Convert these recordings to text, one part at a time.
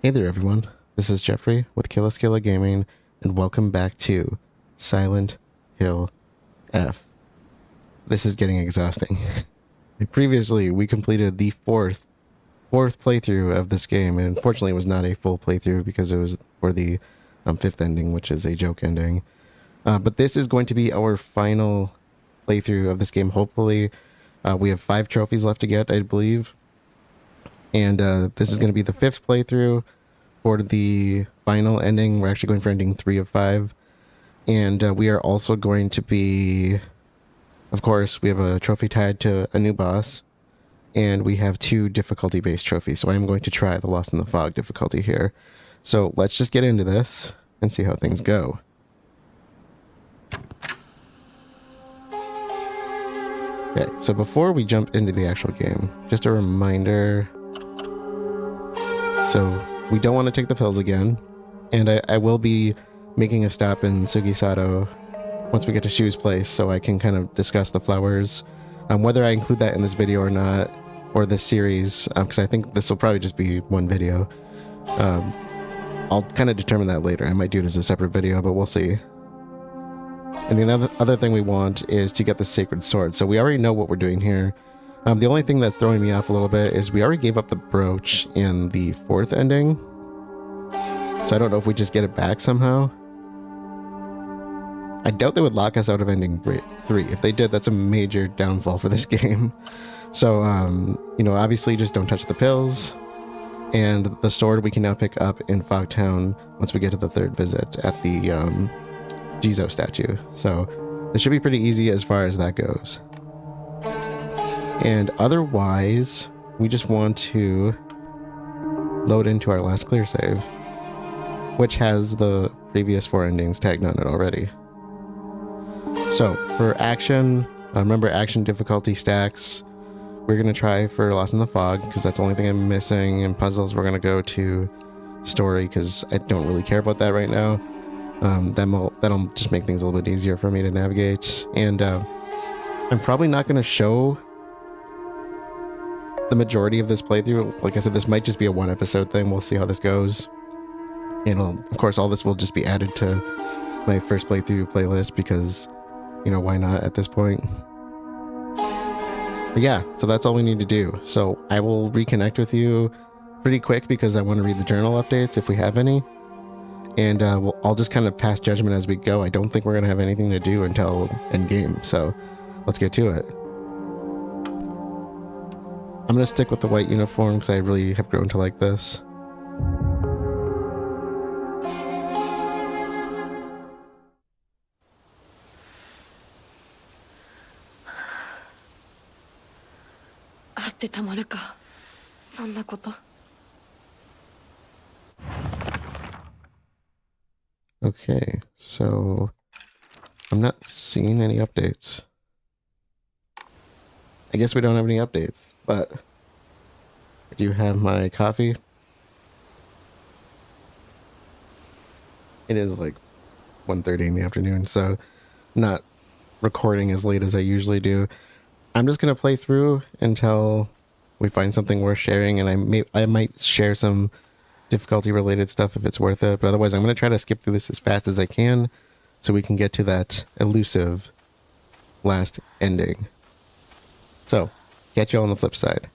Hey there everyone, this is Jeffrey with Killaskila Gaming, and welcome back to Silent Hill F. This is getting exhausting. Previously, we completed the fourth playthrough of this game, and unfortunately it was not a full playthrough because it was for the fifth ending, which is a joke ending. But this is going to be our final playthrough of this game, hopefully. We have 5 trophies left to get, I believe. And this is going to be the 5th playthrough. For the final ending, we're actually going for ending 3 of 5. And we are also going to be, of course, we have a trophy tied to a new boss. And we have 2 difficulty-based trophies. So I'm going to try the Lost in the Fog difficulty here. So let's just get into this and see how things go. Okay, so before we jump into the actual game, just a reminder. So we don't want to take the pills again, and I will be making a stop in Sugisato once we get to Shu's place, so I can kind of discuss the flowers, whether I include that in this video or not, or this series, because I think this will probably just be one video. I'll kind of determine that later. I might do it as a separate video, but we'll see. And the other thing we want is to get the Sacred Sword. So we already know what we're doing here. The only thing that's throwing me off a little bit is we already gave up the brooch in the 4th ending. So I don't know if we just get it back somehow. I doubt they would lock us out of ending 3. If they did, that's a major downfall for this game. So, you know, obviously just don't touch the pills. And the sword we can now pick up in Fogtown once we get to the 3rd visit at the Jizo statue. So this should be pretty easy as far as that goes. And otherwise, we just want to load into our last clear save, which has the previous 4 endings tagged on it already. So for action, remember action difficulty stacks. We're going to try for Lost in the Fog because that's the only thing I'm missing. And puzzles, we're going to go to story because I don't really care about that right now. That'll just make things a little bit easier for me to navigate. And I'm probably not going to show the majority of this playthrough. Like I said, this might just be a 1 episode thing. We'll see how this goes. And of course, all this will just be added to my first playthrough playlist because, you know, why not at this point? But yeah, so that's all we need to do. So I will reconnect with you pretty quick because I want to read the journal updates if we have any. And I'll just kind of pass judgment as we go. I don't think we're going to have anything to do until end game. So let's get to it. I'm going to stick with the white uniform because I really have grown to like this. Okay, so I'm not seeing any updates. I guess we don't have any updates, but I do have my coffee. It is like 1:30 in the afternoon, so not recording as late as I usually do. I'm just going to play through until we find something worth sharing, and I might share some difficulty related stuff if it's worth it, but otherwise I'm going to try to skip through this as fast as I can so we can get to that elusive last ending. So, catch you all on the flip side.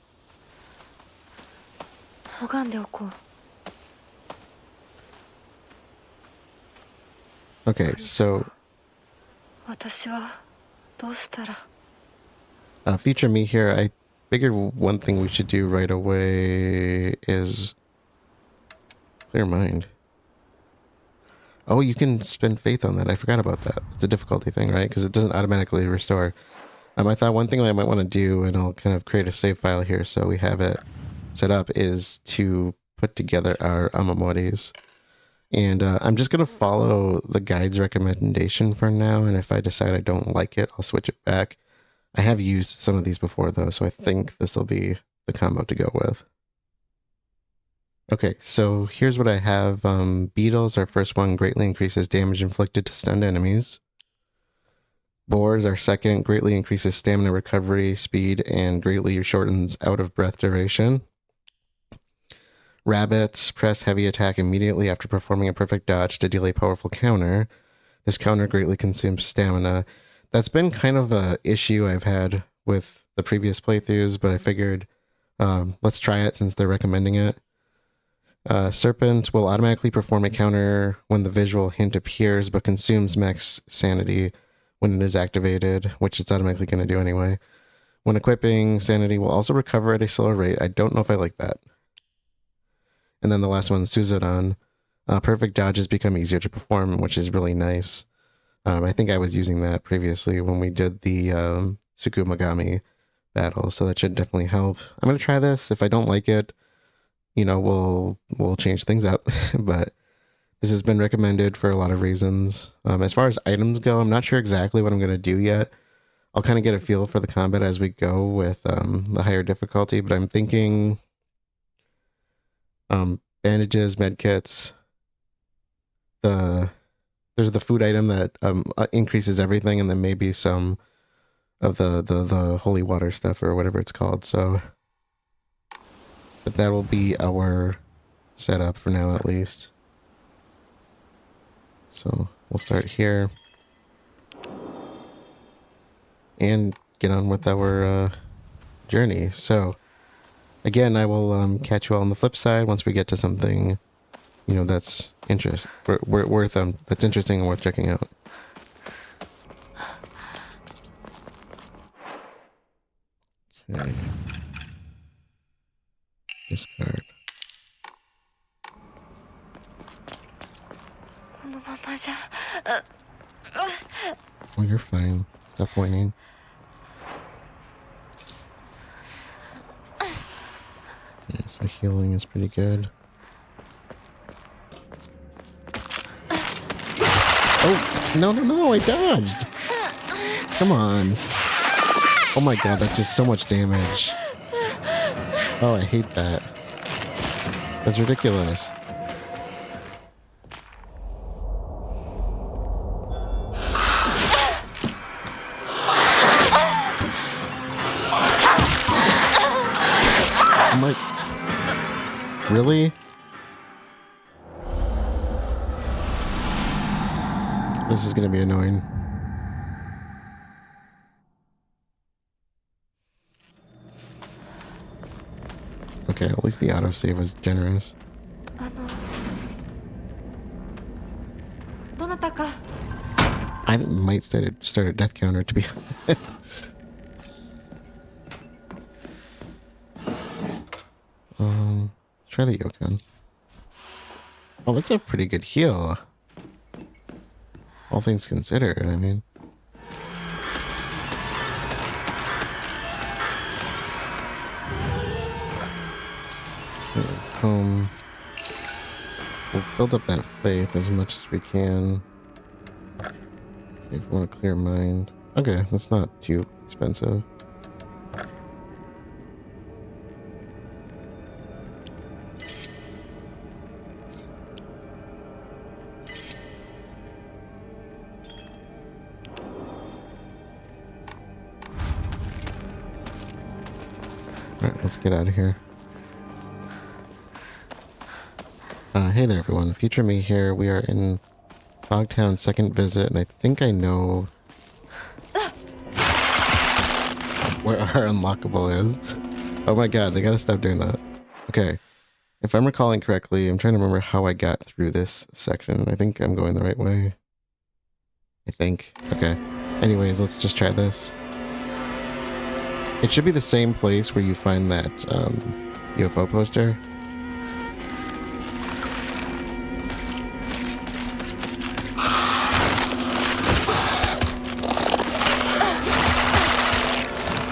Okay, so feature me here. I figured one thing we should do right away is clear mind. Oh, you can spend faith on that. I forgot about that. It's a difficulty thing, right? Because it doesn't automatically restore. I thought one thing I might want to do, and I'll kind of create a save file here so we have it set up, is to put together our Omamoris. And I'm just going to follow the guide's recommendation for now, and if I decide I don't like it, I'll switch it back. I have used some of these before, though, so I think this will be the combo to go with. Okay, so here's what I have. Beetles, our first one, greatly increases damage inflicted to stunned enemies. Boars, our second, greatly increases stamina recovery speed and greatly shortens out of breath duration. Rabbits press heavy attack immediately after performing a perfect dodge to deal a powerful counter. This counter greatly consumes stamina. That's been kind of a issue I've had with the previous playthroughs, but I figured let's try it since they're recommending it. Serpent will automatically perform a counter when the visual hint appears, but consumes max sanity when it is activated, which it's automatically going to do anyway. When equipping, sanity will also recover at a slower rate. I don't know if I like that. And then the last one, Suzuran. Perfect dodges become easier to perform, which is really nice. I think I was using that previously when we did the Tsukumagami battle, so that should definitely help. I'm going to try this. If I don't like it, you know, we'll change things up. But this has been recommended for a lot of reasons. As far as items go, I'm not sure exactly what I'm going to do yet. I'll kind of get a feel for the combat as we go with the higher difficulty, but I'm thinking bandages, medkits, there's the food item that increases everything, and then maybe some of the holy water stuff or whatever it's called. So, but that will be our setup for now, at least. So we'll start here and get on with our journey. So again, I will catch you all on the flip side once we get to something, you know, that's worth that's interesting and worth checking out. Okay. Discard. Oh, you're fine. Stop whining. Okay, so healing is pretty good. Oh, no, I dodged! Come on. Oh my god, that's just so much damage. Oh, I hate that. That's ridiculous. I'm like, really? This is gonna be annoying. Okay, at least the autosave was generous. I might start a death counter, to be honest. Try the Yokon. Oh, that's a pretty good heal. All things considered, I mean. Okay, we'll build up that faith as much as we can. Okay, if we want to clear mind. Okay, that's not too expensive. Alright, let's get out of here. Hey there everyone, Future Me here. We are in Fogtown's second visit, and I think I know where our unlockable is. Oh my god, they gotta stop doing that. Okay, if I'm recalling correctly, I'm trying to remember how I got through this section. I think I'm going the right way. I think. Okay. Anyways, let's just try this. It should be the same place where you find that UFO poster.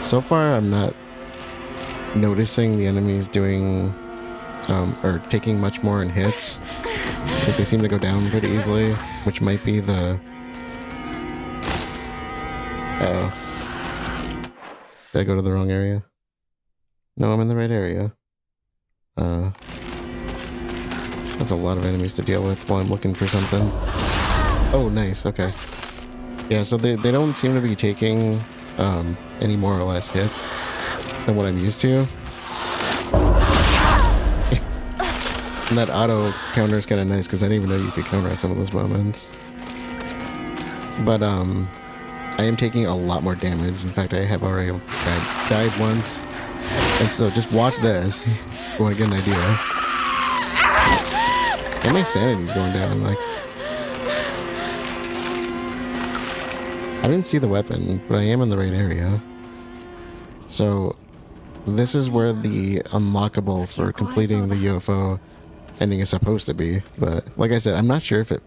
So far, I'm not noticing the enemies doing or taking much more in hits. Like they seem to go down pretty easily, which might be the... Uh-oh. Did I go to the wrong area? No, I'm in the right area. That's a lot of enemies to deal with while I'm looking for something. Oh, nice, okay. Yeah, so they don't seem to be taking any more or less hits than what I'm used to. And that auto counter is kind of nice because I didn't even know you could counter at some of those moments. But I am taking a lot more damage. In fact, I have already died once. And so just watch this. If you want to get an idea. And my sanity's going down. Like, I didn't see the weapon, but I am in the right area. So this is where the unlockable for completing the UFO ending is supposed to be. But like I said, I'm not sure if it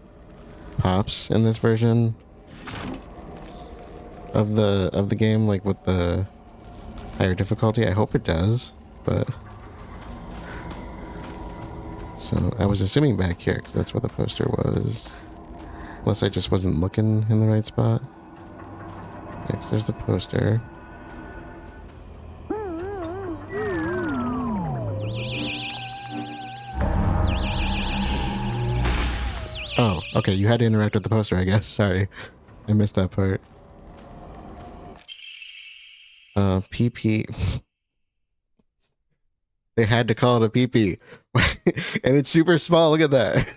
pops in this version of the game, like with the higher difficulty. I hope it does, but so I was assuming back here because that's where the poster was, unless I just wasn't looking in the right spot. Yeah, there's the poster. Oh, okay, you had to interact with the poster, I guess. Sorry, I missed that part. PP. They had to call it a PP. And it's super small, look at that.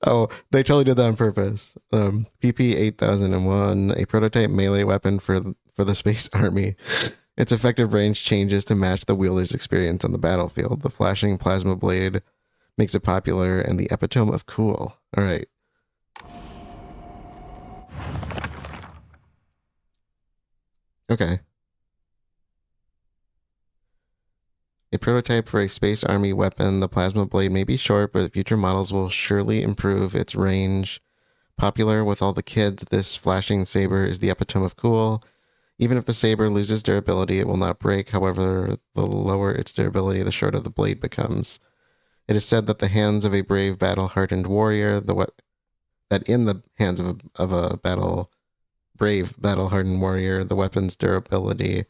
Oh, they totally did that on purpose. PP 8001, a prototype melee weapon for the Space Army. Its effective range changes to match the wielder's experience on the battlefield. The flashing plasma blade makes it popular and the epitome of cool. All right. Okay. A prototype for a Space Army weapon, the plasma blade may be short, but future models will surely improve its range. Popular with all the kids, this flashing saber is the epitome of cool. Even if the saber loses durability, it will not break. However, the lower its durability, the shorter the blade becomes. It is said that the hands of a brave, battle-hardened warrior, that in the hands of a brave, battle-hardened warrior, the weapon's durability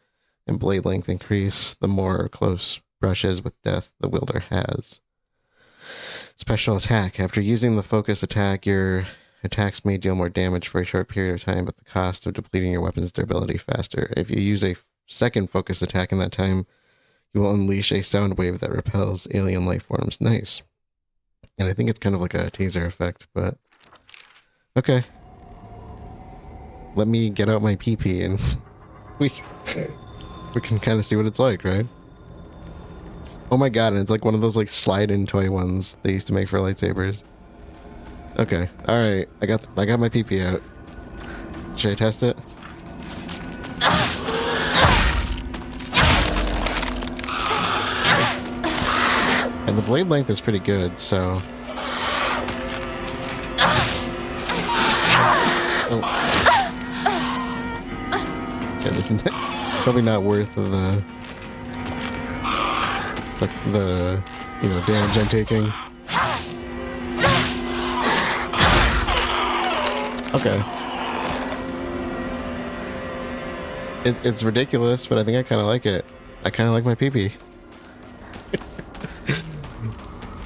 and blade length increase the more close brushes with death the wielder has. Special attack. After using the focus attack, your attacks may deal more damage for a short period of time, but the cost of depleting your weapon's durability faster. If you use a second focus attack in that time, you will unleash a sound wave that repels alien life forms. Nice. And I think it's kind of like a taser effect, but okay. Let me get out my PP and we can kind of see what it's like, right? Oh my god, and it's like one of those like slide-in toy ones they used to make for lightsabers. Okay, alright. I got my PP out. Should I test it? And the blade length is pretty good, so... Oh. Yeah, this is probably not worth the damage I'm taking. Okay. It's ridiculous, but I think I kind of like it. I kind of like my PP.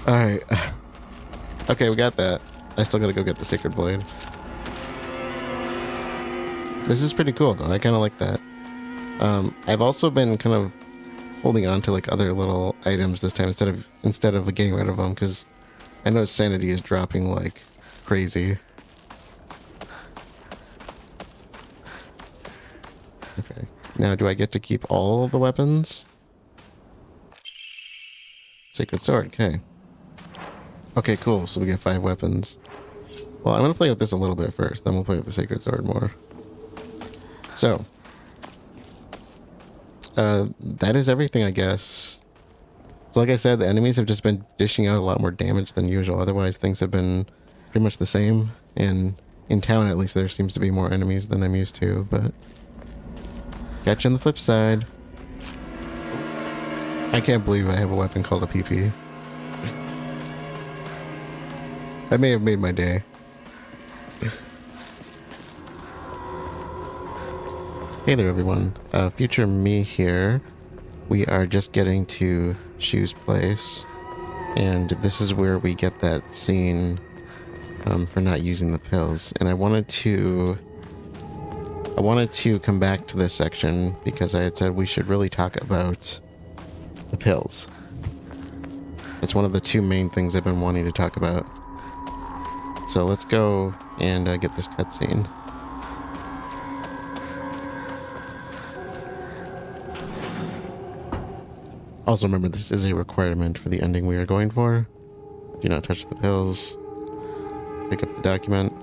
Alright. Okay, we got that. I still gotta go get the Sacred Blade. This is pretty cool, though. I kind of like that. I've also been kind of holding on to like other little items this time instead of getting rid of them, because I know sanity is dropping like crazy. Okay. Now, do I get to keep all the weapons? Sacred Sword, okay. Okay, cool. So we get 5 weapons. Well, I'm going to play with this a little bit first. Then we'll play with the Sacred Sword more. So. That is everything, I guess. So like I said, the enemies have just been dishing out a lot more damage than usual. Otherwise, things have been pretty much the same. And in town, at least, there seems to be more enemies than I'm used to. But catch you on the flip side. I can't believe I have a weapon called a PP. That may have made my day. Hey there, everyone. Future me here. We are just getting to Shu's place, and this is where we get that scene for not using the pills. And I wanted to come back to this section because I had said we should really talk about the pills. It's one of the two main things I've been wanting to talk about. So let's go and get this cutscene. Also remember, this is a requirement for the ending we are going for. Do not touch the pills. Pick up the document.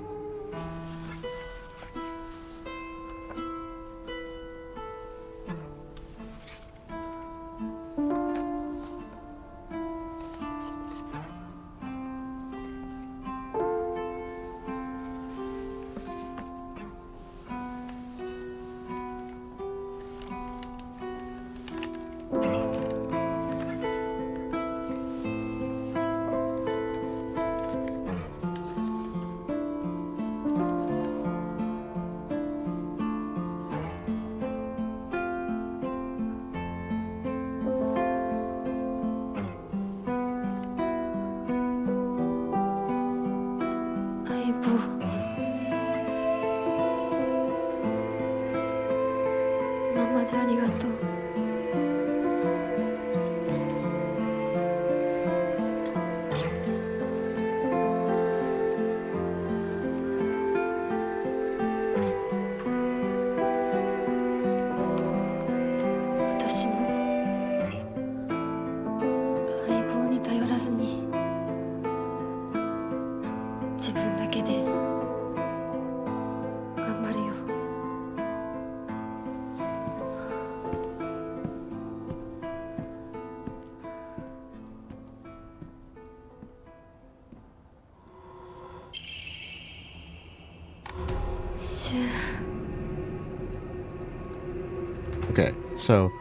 Okay, so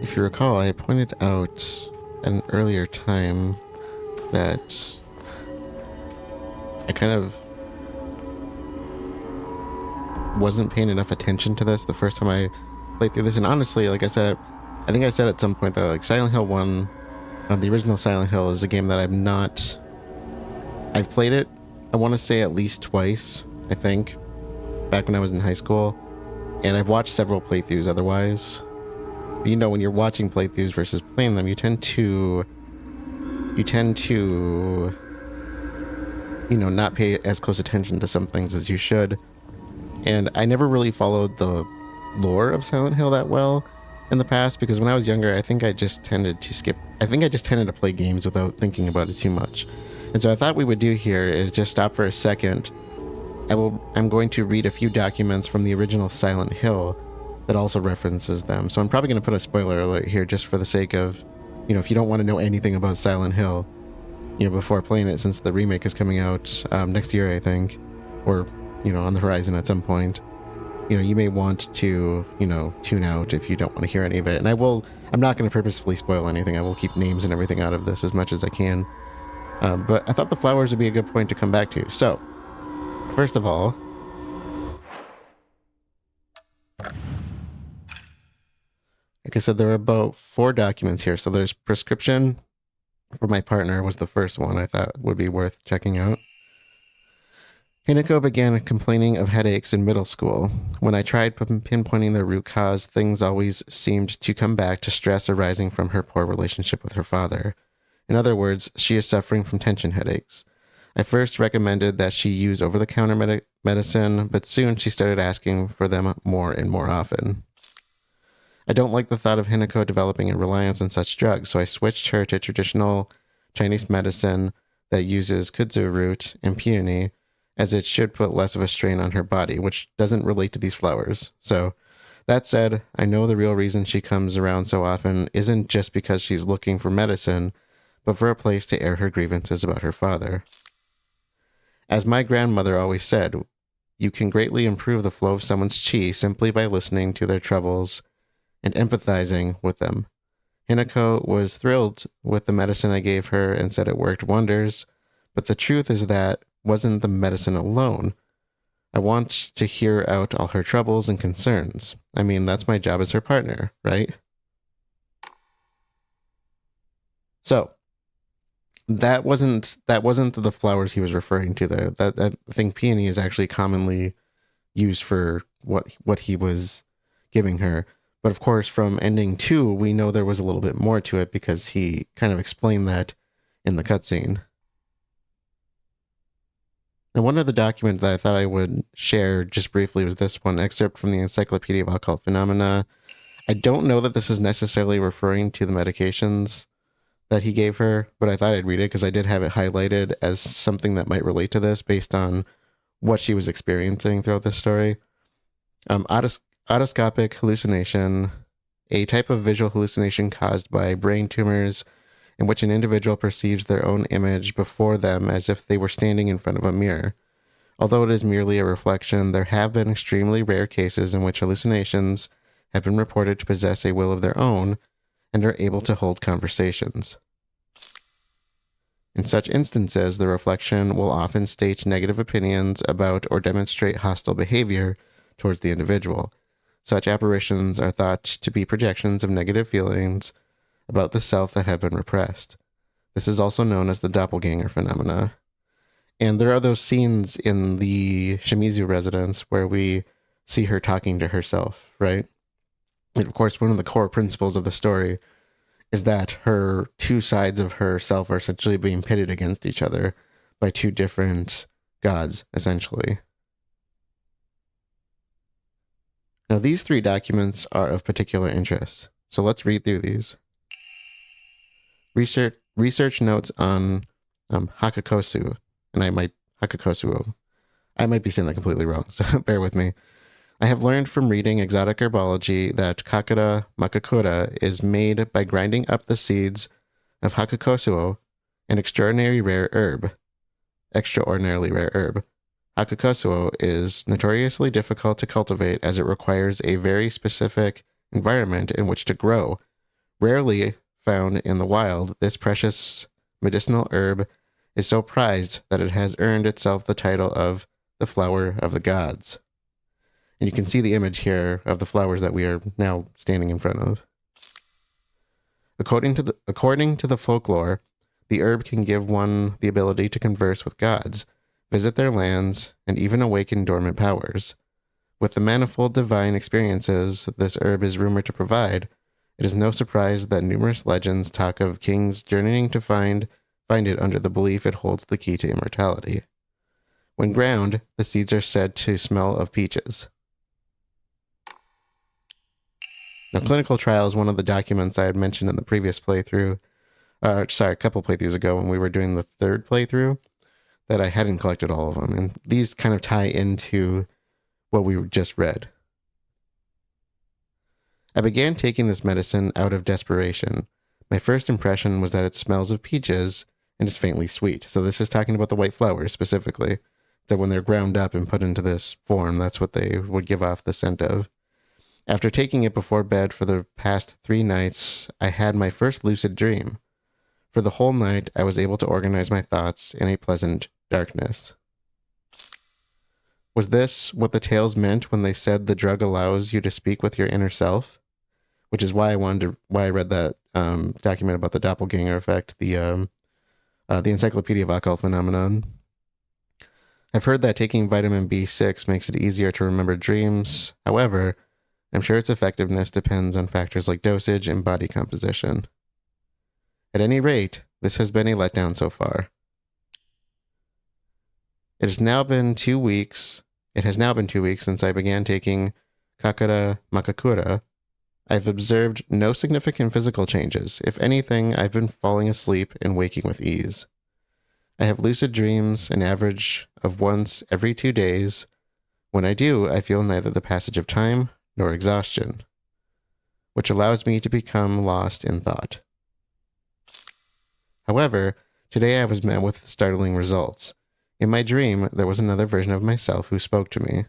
if you recall, I pointed out at an earlier time that I kind of wasn't paying enough attention to this the first time I played through this. And honestly, like I said, I think I said at some point that like Silent Hill 1, the original Silent Hill, is a game that I've played it, I want to say at least twice, I think, back when I was in high school. And I've watched several playthroughs otherwise. But you know, when you're watching playthroughs versus playing them, you tend to, you know, not pay as close attention to some things as you should. And I never really followed the lore of Silent Hill that well in the past, because when I was younger, I think I just tended to play games without thinking about it too much. And so I thought we would do here is just stop for a second. I'm going to read a few documents from the original Silent Hill that also references them. So I'm probably going to put a spoiler alert here just for the sake of, you know, if you don't want to know anything about Silent Hill, you know, before playing it, since the remake is coming out next year, I think, or, you know, on the horizon at some point, you know, you may want to, you know, tune out if you don't want to hear any of it. And I'm not going to purposefully spoil anything. I will keep names and everything out of this as much as I can. But I thought the flowers would be a good point to come back to. So, first of all, like I said, there are about 4 documents here. So there's prescription for my partner was the first one I thought would be worth checking out. Hinako began complaining of headaches in middle school. When I tried pinpointing the root cause, things always seemed to come back to stress arising from her poor relationship with her father. In other words, she is suffering from tension headaches. I first recommended that she use over-the-counter medicine, but soon she started asking for them more and more often. I don't like the thought of Hinako developing a reliance on such drugs, so I switched her to traditional Chinese medicine that uses kudzu root and peony, as it should put less of a strain on her body, which doesn't relate to these flowers. So, that said, I know the real reason she comes around so often isn't just because she's looking for medicine, but for a place to air her grievances about her father. As my grandmother always said, you can greatly improve the flow of someone's chi simply by listening to their troubles and empathizing with them. Hinako was thrilled with the medicine I gave her and said it worked wonders, but the truth is that wasn't the medicine alone. I want to hear out all her troubles and concerns. I mean, that's my job as her partner, right? So, that wasn't the flowers he was referring to there. That I think peony is actually commonly used for what he was, giving her. But of course, from ending 2, we know there was a little bit more to it because he kind of explained that in the cutscene. And one of the documents that I thought I would share just briefly was this one, excerpt from the Encyclopedia of Occult Phenomena. I don't know that this is necessarily referring to the medications that he gave her, but I thought I'd read it because I did have it highlighted as something that might relate to this based on what she was experiencing throughout this story. Otoscopic hallucination, a type of visual hallucination caused by brain tumors in which an individual perceives their own image before them as if they were standing in front of a mirror. Although it is merely a reflection, there have been extremely rare cases in which hallucinations have been reported to possess a will of their own and are able to hold conversations. In such instances, the reflection will often state negative opinions about or demonstrate hostile behavior towards the individual. Such apparitions are thought to be projections of negative feelings about the self that have been repressed. This is also known as the doppelganger phenomena. And there are those scenes in the Shimizu Residence where we see her talking to herself, right? And of course, one of the core principles of the story is that her two sides of herself are essentially being pitted against each other by two different gods, essentially. Now, these 3 documents are of particular interest, so let's read through these. Research notes on Hakakosu, and I might be saying that completely wrong, so bear with me. I have learned from reading exotic herbology that Kakura Makakura is made by grinding up the seeds of Hakakosuo, an extraordinarily rare herb. Hakakosuo is notoriously difficult to cultivate as it requires a very specific environment in which to grow. Rarely found in the wild, this precious medicinal herb is so prized that it has earned itself the title of the flower of the gods. And you can see the image here of the flowers that we are now standing in front of. According to the folklore, the herb can give one the ability to converse with gods, visit their lands, and even awaken dormant powers. With the manifold divine experiences this herb is rumored to provide, it is no surprise that numerous legends talk of kings journeying to find it under the belief it holds the key to immortality. When ground, the seeds are said to smell of peaches. Now, clinical trial is one of the documents I had mentioned in the previous playthrough. A couple playthroughs ago when we were doing the 3rd playthrough, that I hadn't collected all of them. And these kind of tie into what we just read. I began taking this medicine out of desperation. My first impression was that it smells of peaches and is faintly sweet. So this is talking about the white flowers specifically. That when they're ground up and put into this form, that's what they would give off the scent of. After taking it before bed for the past 3 nights, I had my first lucid dream. For the whole night, I was able to organize my thoughts in a pleasant darkness. Was this what the tales meant when they said the drug allows you to speak with your inner self? Which is why I read that document about the doppelganger effect, the Encyclopedia of Occult Phenomenon. I've heard that taking vitamin B6 makes it easier to remember dreams. However, I'm sure its effectiveness depends on factors like dosage and body composition. At any rate, this has been a letdown so far. It has now been 2 weeks since I began taking Kakura Makakura. I've observed no significant physical changes. If anything, I've been falling asleep and waking with ease. I have lucid dreams, an average of once every 2 days. When I do, I feel neither the passage of time nor exhaustion, which allows me to become lost in thought. However, today I was met with startling results. In my dream, there was another version of myself who spoke to me.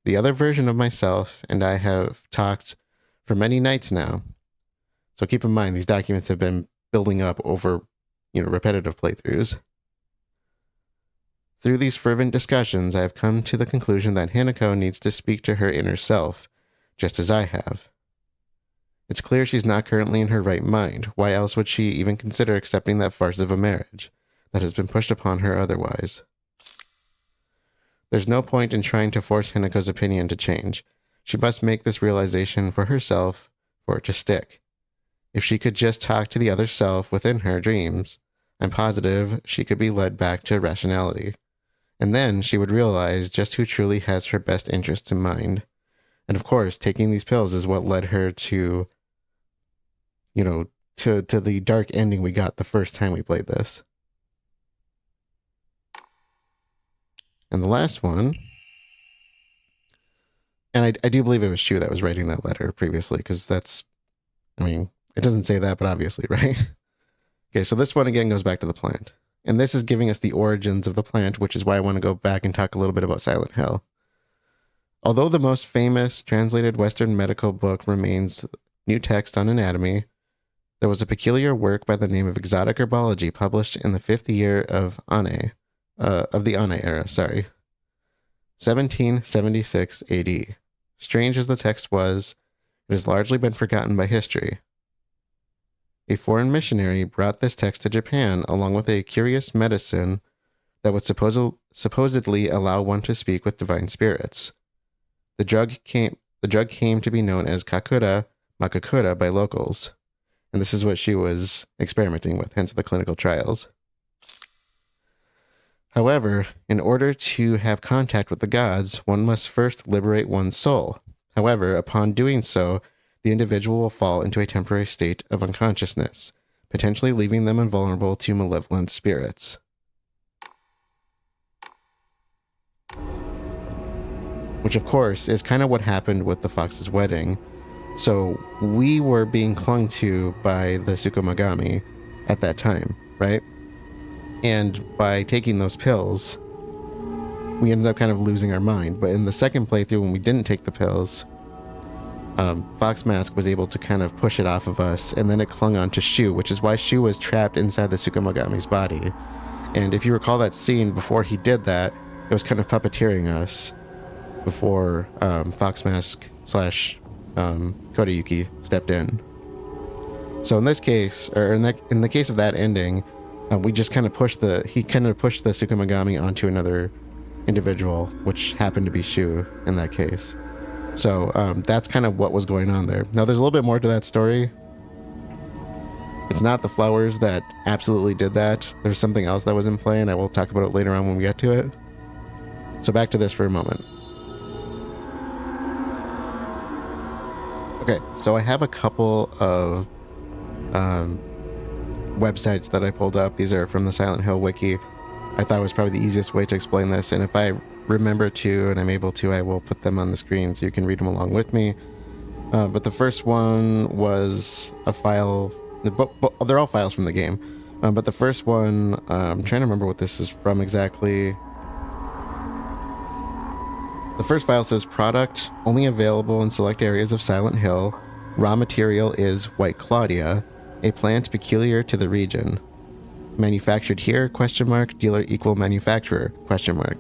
The other version of myself and I have talked for many nights now. So keep in mind, these documents have been building up over, repetitive playthroughs. Through these fervent discussions, I have come to the conclusion that Hanako needs to speak to her inner self, just as I have. It's clear she's not currently in her right mind. Why else would she even consider accepting that farce of a marriage that has been pushed upon her otherwise? There's no point in trying to force Hinako's opinion to change. She must make this realization for herself for it to stick. If she could just talk to the other self within her dreams, I'm positive she could be led back to rationality. And then she would realize just who truly has her best interests in mind. And of course, taking these pills is what led her to, to the dark ending we got the first time we played this. And the last one, and I do believe it was Shu that was writing that letter previously, because it doesn't say that, but obviously, right? Okay, so this one again goes back to the plant. And this is giving us the origins of the plant, which is why I want to go back and talk a little bit about Silent Hill. Although the most famous translated Western medical book remains New Text on Anatomy, there was a peculiar work by the name of Exotic Herbology published in the 5th year of the Ane era, 1776 AD. Strange as the text was, it has largely been forgotten by history. A foreign missionary brought this text to Japan along with a curious medicine that would supposedly allow one to speak with divine spirits. The drug came to be known as Kakura Makakura by locals, and this is what she was experimenting with, hence the clinical trials. However, in order to have contact with the gods, one must first liberate one's soul. However, upon doing so, the individual will fall into a temporary state of unconsciousness, potentially leaving them invulnerable to malevolent spirits. Which, of course, is kind of what happened with the Fox's wedding. So we were being clung to by the Tsukumagami at that time, right? And by taking those pills, we ended up kind of losing our mind. But in the second playthrough, when we didn't take the pills, Fox Mask was able to kind of push it off of us, and then it clung on to Shu, which is why Shu was trapped inside the Tsukumagami's body. And if you recall that scene, before he did that, it was kind of puppeteering us before Fox Mask / Kodayuki stepped in. So in this case, or in the case of that ending, we just kind of pushed the Tsukumagami onto another individual, which happened to be Shu in that case. So that's kind of what was going on there. Now there's a little bit more to that story. It's not the flowers that absolutely did that. There's something else that was in play, and I will talk about it later on when we get to it. So back to this for a moment. Okay, so I have a couple of websites that I pulled up. These are from the Silent Hill wiki. I thought it was probably the easiest way to explain this, and if I remember to and I'm able to, I will put them on the screen so you can read them along with me. But the first one was a file. They're all files from the game. But the first one, I'm trying to remember what this is from exactly. The first file says product only available in select areas of Silent Hill. Raw material is White Claudia, a plant peculiar to the region. Manufactured here, ? Dealer equal manufacturer, ?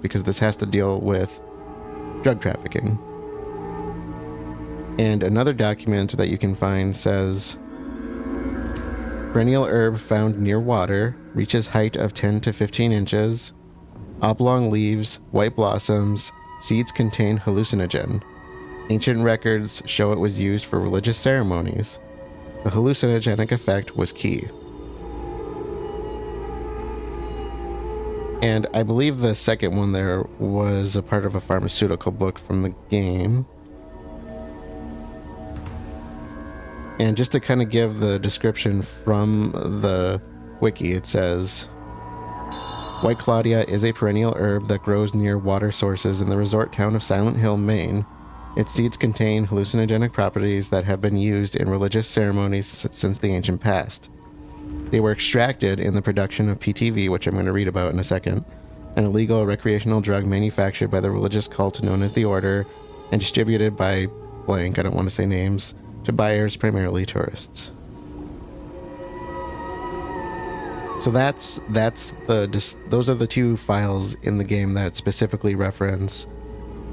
Because this has to deal with drug trafficking. And another document that you can find says perennial herb found near water, reaches height of 10 to 15 inches, oblong leaves, white blossoms, seeds contain hallucinogen. Ancient records show it was used for religious ceremonies. The hallucinogenic effect was key. And I believe the second one there was a part of a pharmaceutical book from the game. And just to kind of give the description from the wiki, it says, White Claudia is a perennial herb that grows near water sources in the resort town of Silent Hill, Maine. Its seeds contain hallucinogenic properties that have been used in religious ceremonies since the ancient past. They were extracted in the production of PTV, which I'm going to read about in a second, an illegal recreational drug manufactured by the religious cult known as the Order and distributed by blank, I don't want to say names, to buyers, primarily tourists. So those are the two files in the game that specifically reference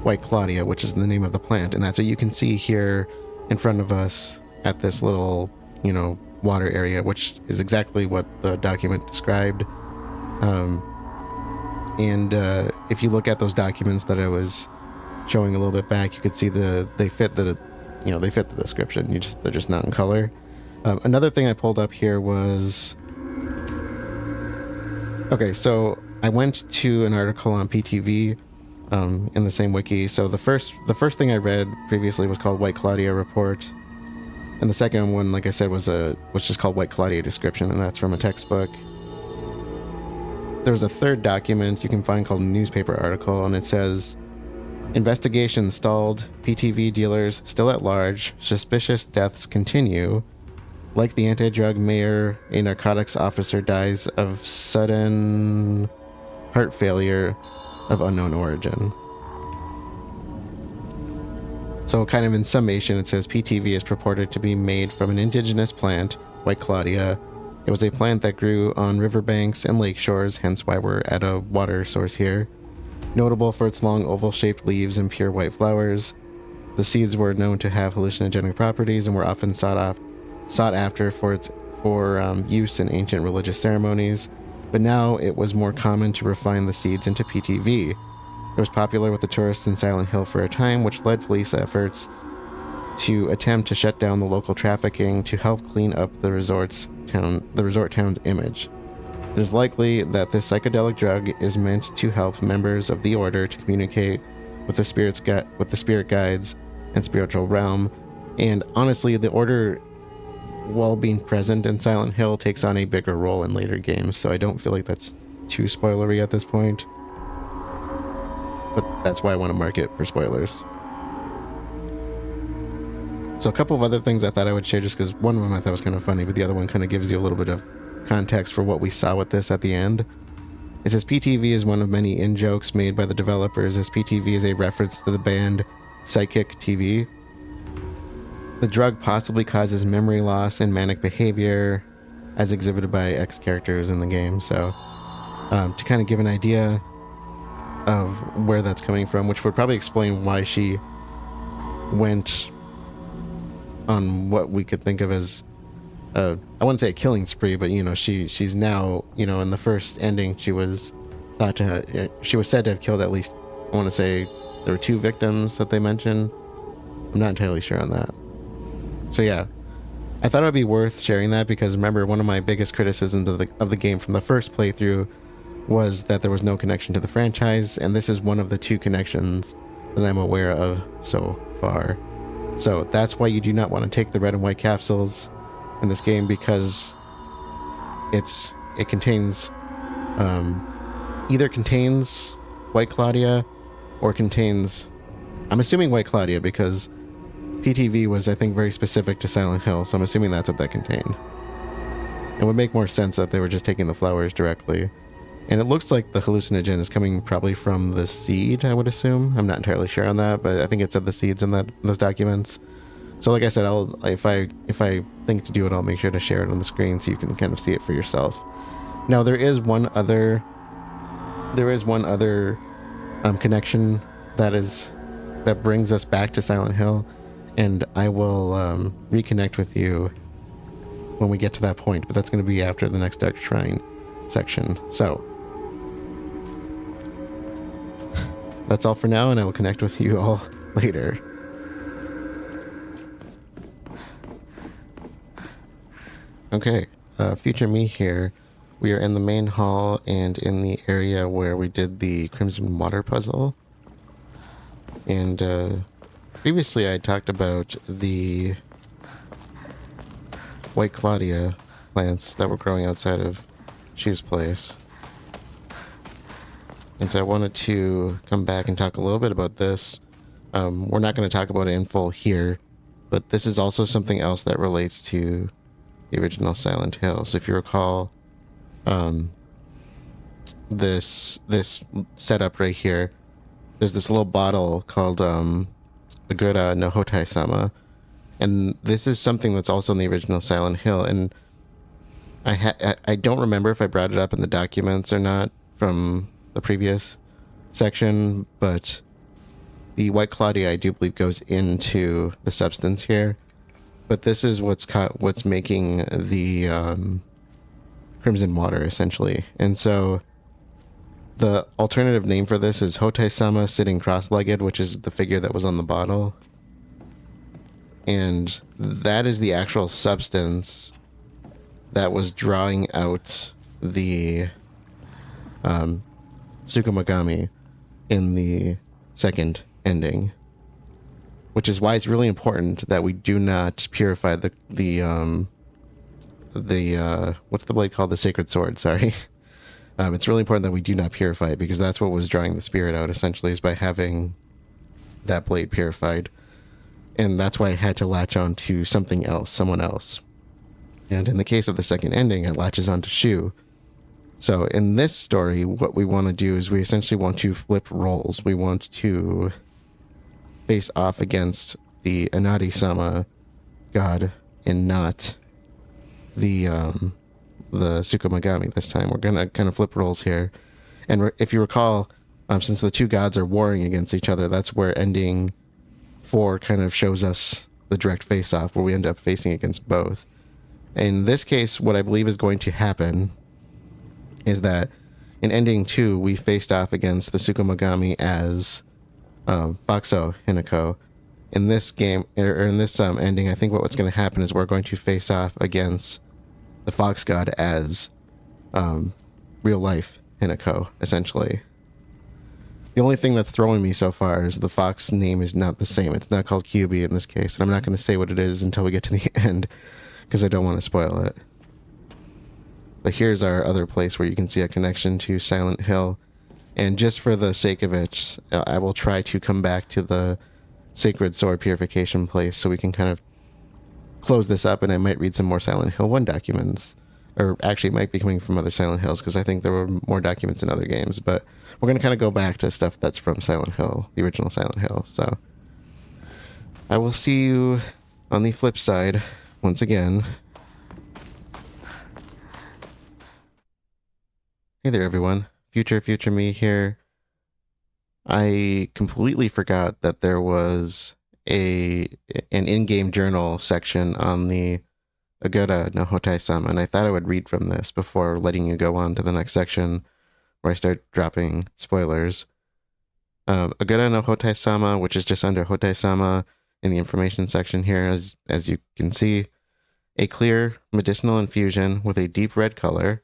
White Claudia, which is the name of the plant, and that's what you can see here in front of us at this little, water area, which is exactly what the document described. And if you look at those documents that I was showing a little bit back, you could see they fit the description. They're just not in color. Another thing I pulled up here was, okay, so I went to an article on PTV in the same wiki. So the first thing I read previously was called White Claudia Report, and the second one, like I said, was just called White Claudia Description, and that's from a textbook. There's a third document you can find called a newspaper article, and it says, investigation stalled, PTV dealers still at large, suspicious deaths continue. Like the anti-drug mayor, a narcotics officer dies of sudden heart failure of unknown origin. So kind of in summation, it says PTV is purported to be made from an indigenous plant, White Claudia. It was a plant that grew on riverbanks and lake shores, hence why we're at a water source here. Notable for its long oval-shaped leaves and pure white flowers. The seeds were known to have hallucinogenic properties and were often sought after for use in ancient religious ceremonies, but now it was more common to refine the seeds into PTV. It was popular with the tourists in Silent Hill for a time, which led police efforts to attempt to shut down the local trafficking to help clean up the resort town's image. It is likely that this psychedelic drug is meant to help members of the Order to communicate with the spirit guides and spiritual realm. And honestly, the Order, while being present in Silent Hill, takes on a bigger role in later games, so I don't feel like that's too spoilery at this point. But that's why I want to mark it for spoilers. So a couple of other things I thought I would share, just because one of them I thought was kind of funny, but the other one kind of gives you a little bit of context for what we saw with this at the end. It says PTV is one of many in-jokes made by the developers, as PTV is a reference to the band Psychic TV. The drug possibly causes memory loss and manic behavior, as exhibited by X characters in the game. So to kind of give an idea of where that's coming from, which would probably explain why she went on what we could think of as I wouldn't say a killing spree, but she's now, in the first ending she was said to have killed at least, I want to say there were 2 victims that they mentioned. I'm not entirely sure on that. So yeah, I thought it would be worth sharing that, because remember, one of my biggest criticisms of the game from the first playthrough was that there was no connection to the franchise, and this is one of the 2 connections that I'm aware of so far. So that's why you do not want to take the red and white capsules in this game, because it contains either contains White Claudia or contains, I'm assuming White Claudia, because PTV was, I think, very specific to Silent Hill, so I'm assuming that's what that contained. It would make more sense that they were just taking the flowers directly. And it looks like the hallucinogen is coming probably from the seed, I would assume. I'm not entirely sure on that, but I think it said the seeds in those documents. So like I said, if I think to do it, I'll make sure to share it on the screen so you can kind of see it for yourself. Now there is one other connection that brings us back to Silent Hill, and I will reconnect with you when we get to that point, but that's going to be after the next Dark Shrine section. So that's all for now, and I will connect with you all later. Okay, future me here. We are in the main hall and in the area where we did the Crimson Water puzzle. And previously I talked about the White Claudia plants that were growing outside of Shu's place. And so I wanted to come back and talk a little bit about this. We're not going to talk about it in full here, but this is also something else that relates to the original Silent Hill. So if you recall, this setup right here, there's this little bottle called Agura no Hotai-sama, and this is something that's also in the original Silent Hill. And I don't remember if I brought it up in the documents or not from the previous section, but the White Claudia, I do believe, goes into the substance here. But this is what's making the Crimson Water, essentially. And so The alternative name for this is Hotei-sama sitting cross-legged, which is the figure that was on the bottle. And that is the actual substance that was drawing out the Tsukumogami in the second ending. Which is why it's really important that we do not purify the what's the blade called? The sacred sword, sorry. It's really important that we do not purify it, because that's what was drawing the spirit out, essentially, is by having that blade purified. And that's why it had to latch on to something else, someone else. And in the case of the second ending, it latches onto Shu. So in this story, what we want to do is we essentially want to flip roles. We want to face off against the Inari-sama god and not the Tsukumogami this time. We're going to kind of flip roles here. And if you recall, since the two gods are warring against each other, that's where ending 4 kind of shows us the direct face-off, where we end up facing against both. In this case, what I believe is going to happen is that in ending 2, we faced off against the Tsukumogami as Foxo Hinako. In this game, or in this ending, I think what's going to happen is we're going to face off against the Fox God as real life Hinako, essentially. The only thing that's throwing me so far is the Fox name is not the same. It's not called Kyubi in this case, and I'm not going to say what it is until we get to the end, because I don't want to spoil it. But here's our other place where you can see a connection to Silent Hill. And just for the sake of it, I will try to come back to the Sacred Sword Purification place so we can kind of close this up, and I might read some more Silent Hill 1 documents. Or actually, it might be coming from other Silent Hills, because I think there were more documents in other games. But we're going to kind of go back to stuff that's from Silent Hill, the original Silent Hill. So I will see you on the flip side once again. Hey there, everyone. Future me here. I completely forgot that there was an in-game journal section on the Agura no Hotei-sama, and I thought I would read from this before letting you go on to the next section where I start dropping spoilers. Agura no Hotei-sama, which is just under Hotei-sama in the information section here, as you can see, a clear medicinal infusion with a deep red color.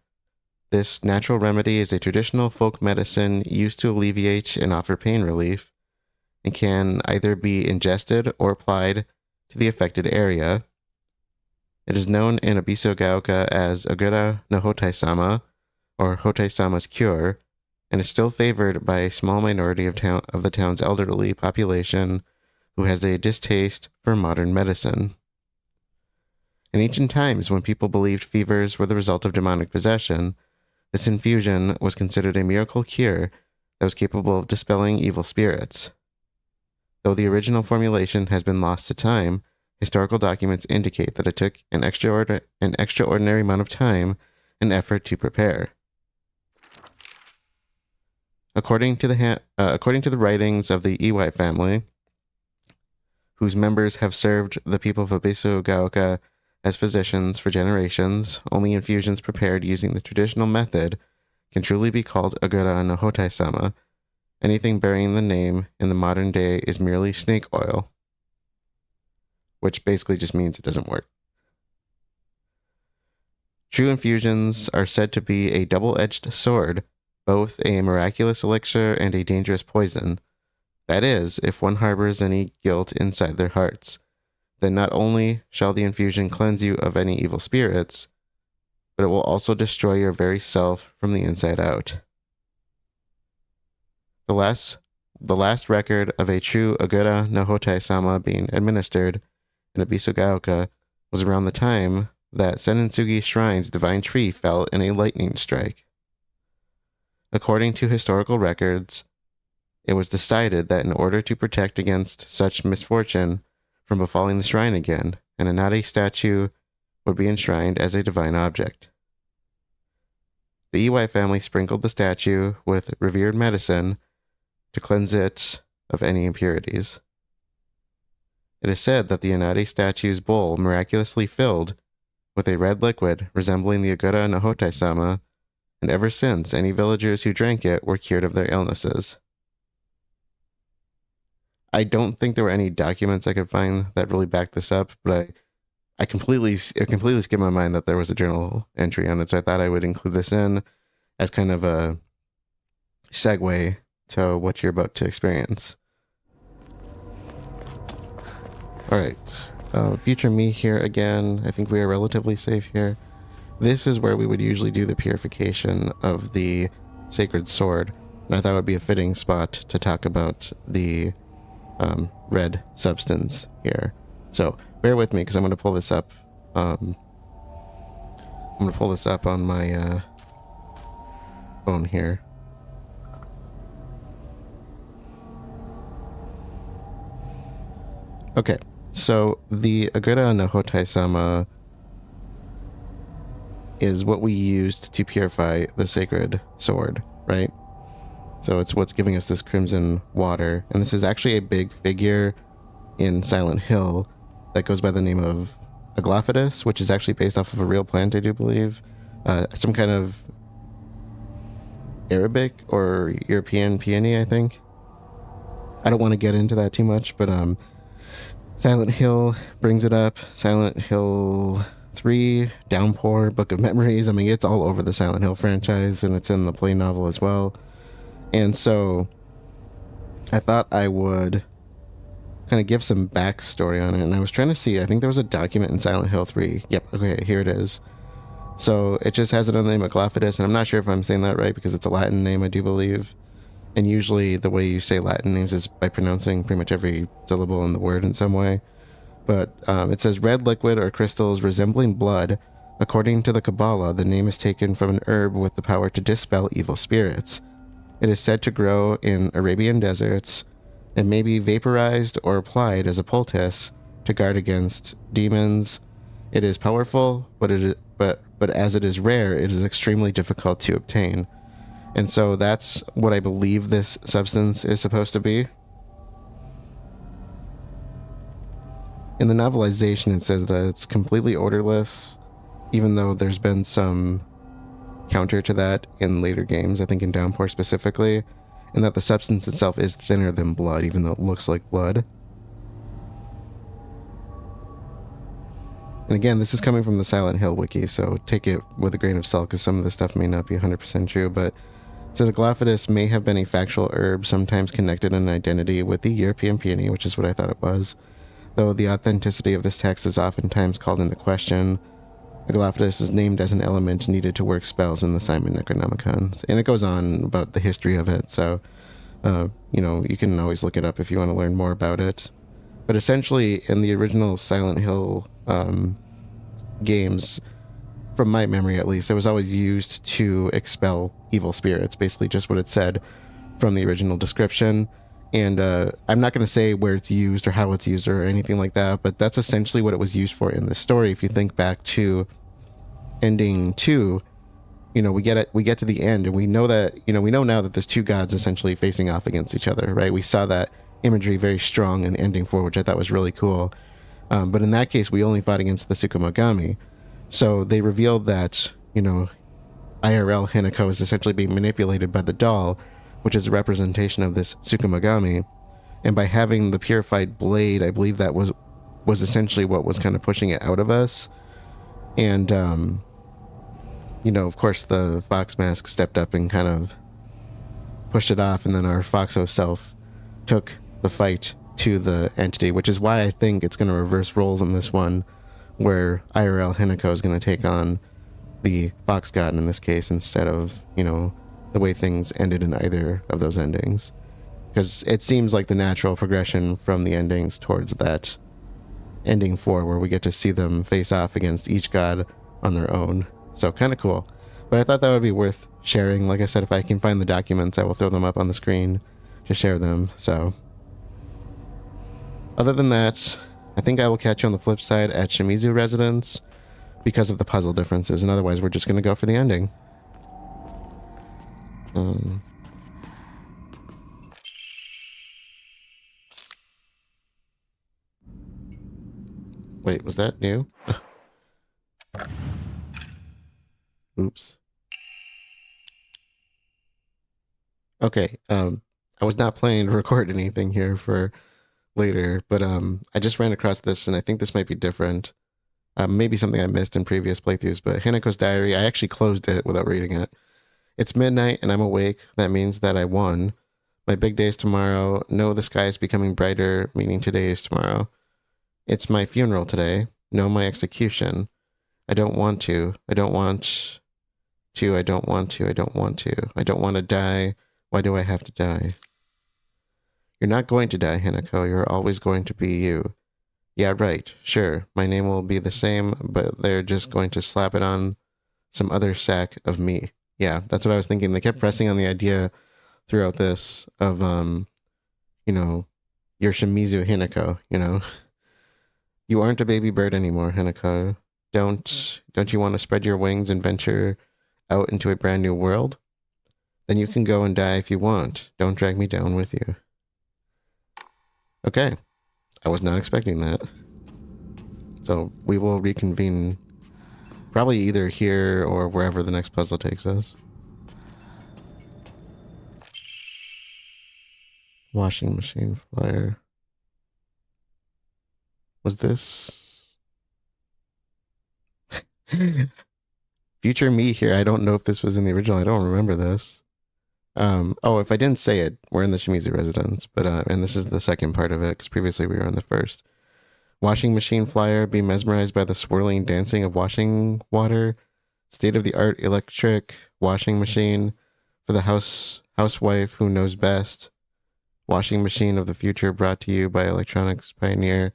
This natural remedy is a traditional folk medicine used to alleviate and offer pain relief, and can either be ingested or applied to the affected area. It is known in Ebisugaoka as Agura no Hotei-sama, or Hotei-sama's cure, and is still favored by a small minority of the town's elderly population who has a distaste for modern medicine. In ancient times, when people believed fevers were the result of demonic possession, this infusion was considered a miracle cure that was capable of dispelling evil spirits. Though the original formulation has been lost to time, historical documents indicate that it took an extraordinary amount of time and effort to prepare. According to the writings of the Iwai family, whose members have served the people of Ebisugaoka as physicians for generations, only infusions prepared using the traditional method can truly be called Agura no Hotei-sama. Anything bearing the name in the modern day is merely snake oil, which basically just means it doesn't work. True infusions are said to be a double-edged sword, both a miraculous elixir and a dangerous poison. That is, if one harbors any guilt inside their hearts, then not only shall the infusion cleanse you of any evil spirits, but it will also destroy your very self from the inside out. The last record of a true Agura no Hotei-sama being administered in Ebisugaoka was around the time that Senentsugi Shrine's divine tree fell in a lightning strike. According to historical records, it was decided that in order to protect against such misfortune from befalling the shrine again, an Inari statue would be enshrined as a divine object. The Iwai family sprinkled the statue with revered medicine to cleanse it of any impurities. It is said that the Inari statue's bowl miraculously filled with a red liquid resembling the Agura no Hotei-sama, and ever since, any villagers who drank it were cured of their illnesses. I don't think there were any documents I could find that really backed this up, but it completely skipped my mind that there was a journal entry on it, so I thought I would include this in as kind of a segue to what you're about to experience. All right, future me here again. I think we are relatively safe here. This is where we would usually do the purification of the sacred sword, and I thought it would be a fitting spot to talk about the red substance here. So bear with me because I'm going to pull this up. I'm going to pull this up on my phone here. Okay, so the Agura no Hotai-sama is what we used to purify the sacred sword, right? So it's what's giving us this crimson water. And this is actually a big figure in Silent Hill that goes by the name of Aglaphidus, which is actually based off of a real plant, I do believe. Some kind of Arabic or European peony, I think. I don't want to get into that too much, but Silent Hill brings it up. Silent Hill 3, Downpour, Book of Memories. I mean, it's all over the Silent Hill franchise, and it's in the play novel as well. And so I thought I would kind of give some backstory on it. And I was trying to see, I think there was a document in Silent Hill 3. Yep, okay, here it is. So it just has it on the name of Aglaphidus, and I'm not sure if I'm saying that right because it's a Latin name, I do believe. And usually the way you say Latin names is by pronouncing pretty much every syllable in the word in some way. But it says red liquid or crystals resembling blood. According to the Kabbalah, the name is taken from an herb with the power to dispel evil spirits. It is said to grow in Arabian deserts and may be vaporized or applied as a poultice to guard against demons. It is powerful, but as it is rare, it is extremely difficult to obtain. And so that's what I believe this substance is supposed to be. In the novelization, it says that it's completely odorless, even though there's been some counter to that in later games, I think in Downpour specifically, and that the substance itself is thinner than blood, even though it looks like blood. And again, this is coming from the Silent Hill wiki, so take it with a grain of salt, because some of this stuff may not be 100% true, but it says Aglaphidus may have been a factual herb, sometimes connected in identity with the European peony, which is what I thought it was, though the authenticity of this text is oftentimes called into question. Aglaphidus is named as an element needed to work spells in the Simon Necronomicon. And it goes on about the history of it, so, you can always look it up if you want to learn more about it. But essentially, in the original Silent Hill games, from my memory at least, it was always used to expel evil spirits, basically just what it said from the original description. And I'm not going to say where it's used or how it's used or anything like that, but that's essentially what it was used for in the story. If you think back to ending 2, we get to the end, and we know now that there's two gods essentially facing off against each other, right? We saw that imagery very strong in the ending 4, which I thought was really cool. But in that case, we only fought against the Tsukumogami. So they revealed that, IRL Hinako is essentially being manipulated by the doll, which is a representation of this Tsukumogami. And by having the purified blade, I believe that was essentially what was kind of pushing it out of us. And, of course, the Fox Mask stepped up and kind of pushed it off, and then our Foxo self took the fight to the entity, which is why I think it's going to reverse roles in this one, where IRL Hinako is going to take on the Fox God in this case, instead of, the way things ended in either of those endings. Because it seems like the natural progression from the endings towards that ending 4, where we get to see them face off against each god on their own. So kind of cool. But I thought that would be worth sharing. Like I said, if I can find the documents, I will throw them up on the screen to share them. So other than that, I think I will catch you on the flip side at Shimizu Residence because of the puzzle differences, and otherwise we're just going to go for the ending. Wait, was that new? Oops. Okay, I was not planning to record anything here for later, but I just ran across this, and I think this might be different. Maybe something I missed in previous playthroughs, but Hanako's Diary, I actually closed it without reading it. It's midnight, and I'm awake. That means that I won. My big day is tomorrow. No, the sky is becoming brighter, meaning today is tomorrow. It's my funeral today. No, my execution. I don't want to. I don't want to. I don't want to. I don't want to. I don't want to die. Why do I have to die? You're not going to die, Hanako. You're always going to be you. Yeah, right. Sure. My name will be the same, but they're just going to slap it on some other sack of me. Yeah, that's what I was thinking. They kept pressing on the idea throughout this of, your Shimizu Hinako, You aren't a baby bird anymore, Hinako. Don't you want to spread your wings and venture out into a brand new world? Then you can go and die if you want. Don't drag me down with you. Okay. I was not expecting that. So we will reconvene probably either here or wherever the next puzzle takes us. Washing machine flyer. Was this? Future me here. I don't know if this was in the original. I don't remember this. If I didn't say it, we're in the Shimizu Residence, but and this is the second part of it, because previously we were in the first. Washing machine flyer, be mesmerized by the swirling dancing of washing water. State-of-the-art electric washing machine for the housewife who knows best. Washing machine of the future brought to you by electronics pioneer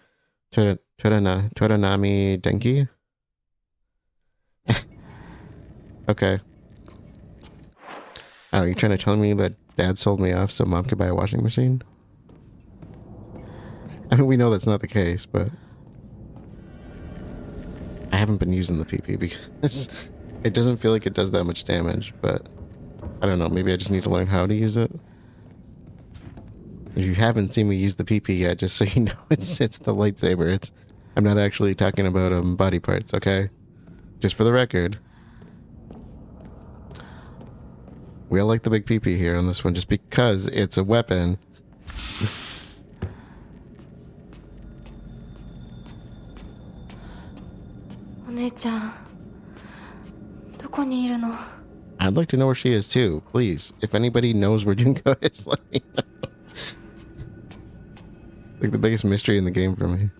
Toranami Denki. Okay. Oh, you're trying to tell me that dad sold me off so mom could buy a washing machine? I mean, we know that's not the case, but I haven't been using the PP because it doesn't feel like it does that much damage, but I don't know. Maybe I just need to learn how to use it. If you haven't seen me use the PP yet, just so you know, it's the lightsaber. I'm not actually talking about body parts, okay? Just for the record. We all like the big PP here on this one just because it's a weapon. I'd like to know where she is too, please. If anybody knows where Junko is, let me know. Like the biggest mystery in the game for me.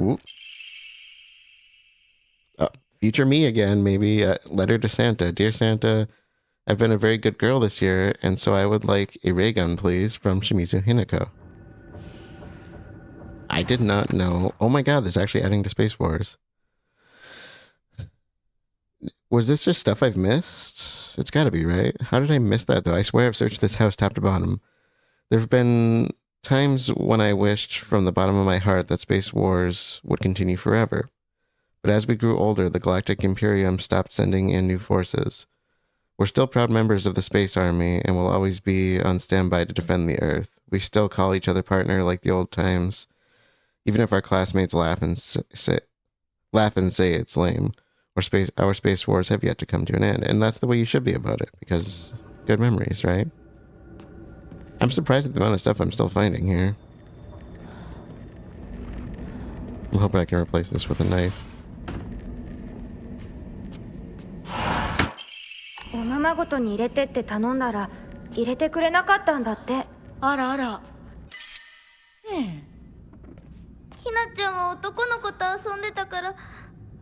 Ooh. Future me again, maybe. Letter to Santa. Dear Santa, I've been a very good girl this year, and so I would like a ray gun, please, from Shimizu Hinako. I did not know. Oh my god, there's actually adding to Space Wars. Was this just stuff I've missed? It's gotta be, right? How did I miss that, though? I swear I've searched this house top to bottom. There have been times when I wished from the bottom of my heart that Space Wars would continue forever. But as we grew older, the Galactic Imperium stopped sending in new forces. We're still proud members of the Space Army and will always be on standby to defend the Earth. We still call each other partner like the old times, even if our classmates laugh and say it's lame. Our space wars have yet to come to an end, and that's the way you should be about it, because good memories, right? I'm surprised at the amount of stuff I'm still finding here. I'm hoping I can replace this with a knife. おままごとに入れてって頼んだら入れてくれなかったんだって。あらあら。ねえ。ひなちゃんは男の子と遊んでたから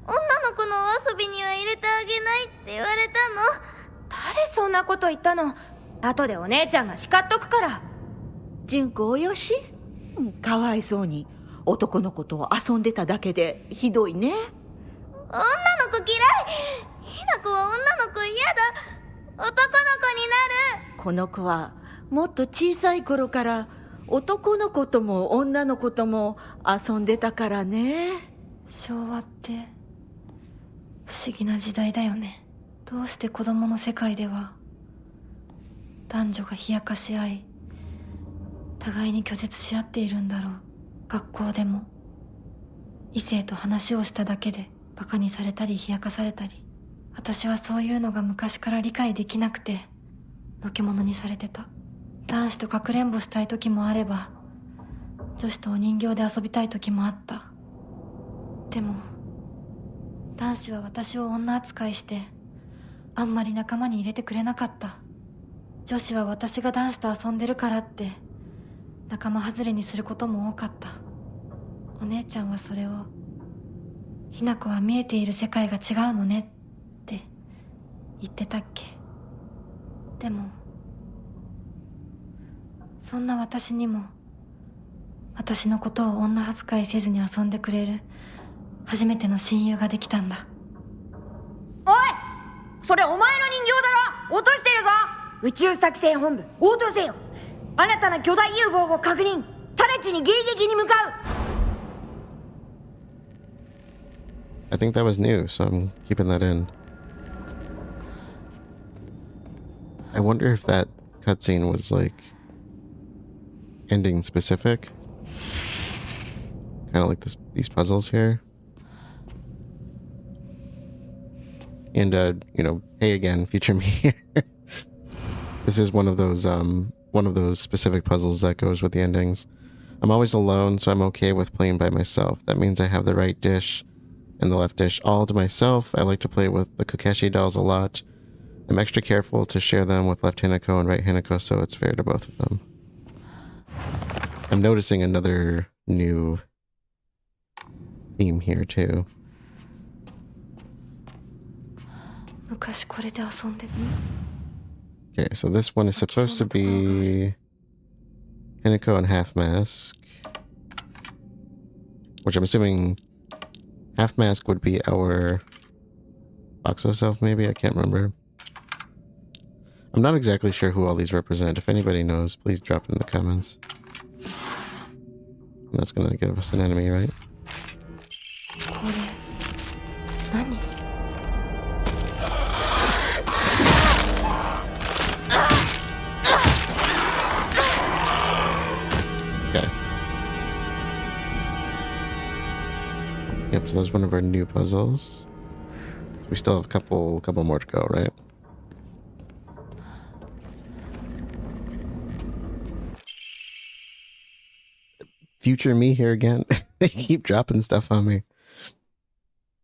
女の子のお遊びには入れてあげないって言われたの。誰そんなこと言ったの？後でお姉ちゃんが叱っとくから。純子およし？かわいそうに男の子と遊んでただけでひどいね。女の子嫌い。ひな子は女の子嫌だ。男の子になる。この子はもっと小さい頃から男の子とも女の子とも遊んでたからね。昭和って不思議な時代だよね。どうして子供の世界では男女が冷やかし合い互いに拒絶し合っているんだろう。学校でも異性と話をしただけでバカにされたり冷やかされたり、私はそういうのが昔から理解できなくて、のけ者にされてた。男子とかくれんぼしたい時もあれば、女子とお人形で遊びたい時もあった。でも男子は私を女扱いしてあんまり仲間に入れてくれなかった。女子は私が男子と遊んでるからって仲間外れにすることも多かった。お姉ちゃんはそれをひな子は見えている世界が違うのねって言ってたっけ。でもそんな私にも私のことを女扱いせずに遊んでくれる初めての親友ができたんだ。おい、それお前の人形だろ。落としてるぞ。宇宙作戦本部応答せよ。新たな巨大融合を確認。直ちに迎撃に向かう。 I think that was new, so I'm keeping that in. I wonder if that cutscene was like ending specific. Kind of like these puzzles here. And hey again, future me here. This is one of those specific puzzles that goes with the endings. I'm always alone, so I'm okay with playing by myself. That means I have the right dish and the left dish all to myself. I like to play with the Kokeshi dolls a lot. I'm extra careful to share them with left Hinako and right Hinako, so it's fair to both of them. I'm noticing another new theme here too. 昔これで遊んで Okay, so this one is supposed to be Hinako and Half Mask, which I'm assuming Half Mask would be our Boxo self, maybe? I can't remember. I'm not exactly sure who all these represent. If anybody knows, please drop it in the comments. And that's gonna give us an enemy, right? これ何？ Okay. Yep, so that's one of our new puzzles. So we still have a couple more to go, right? Future me here again. They keep dropping stuff on me.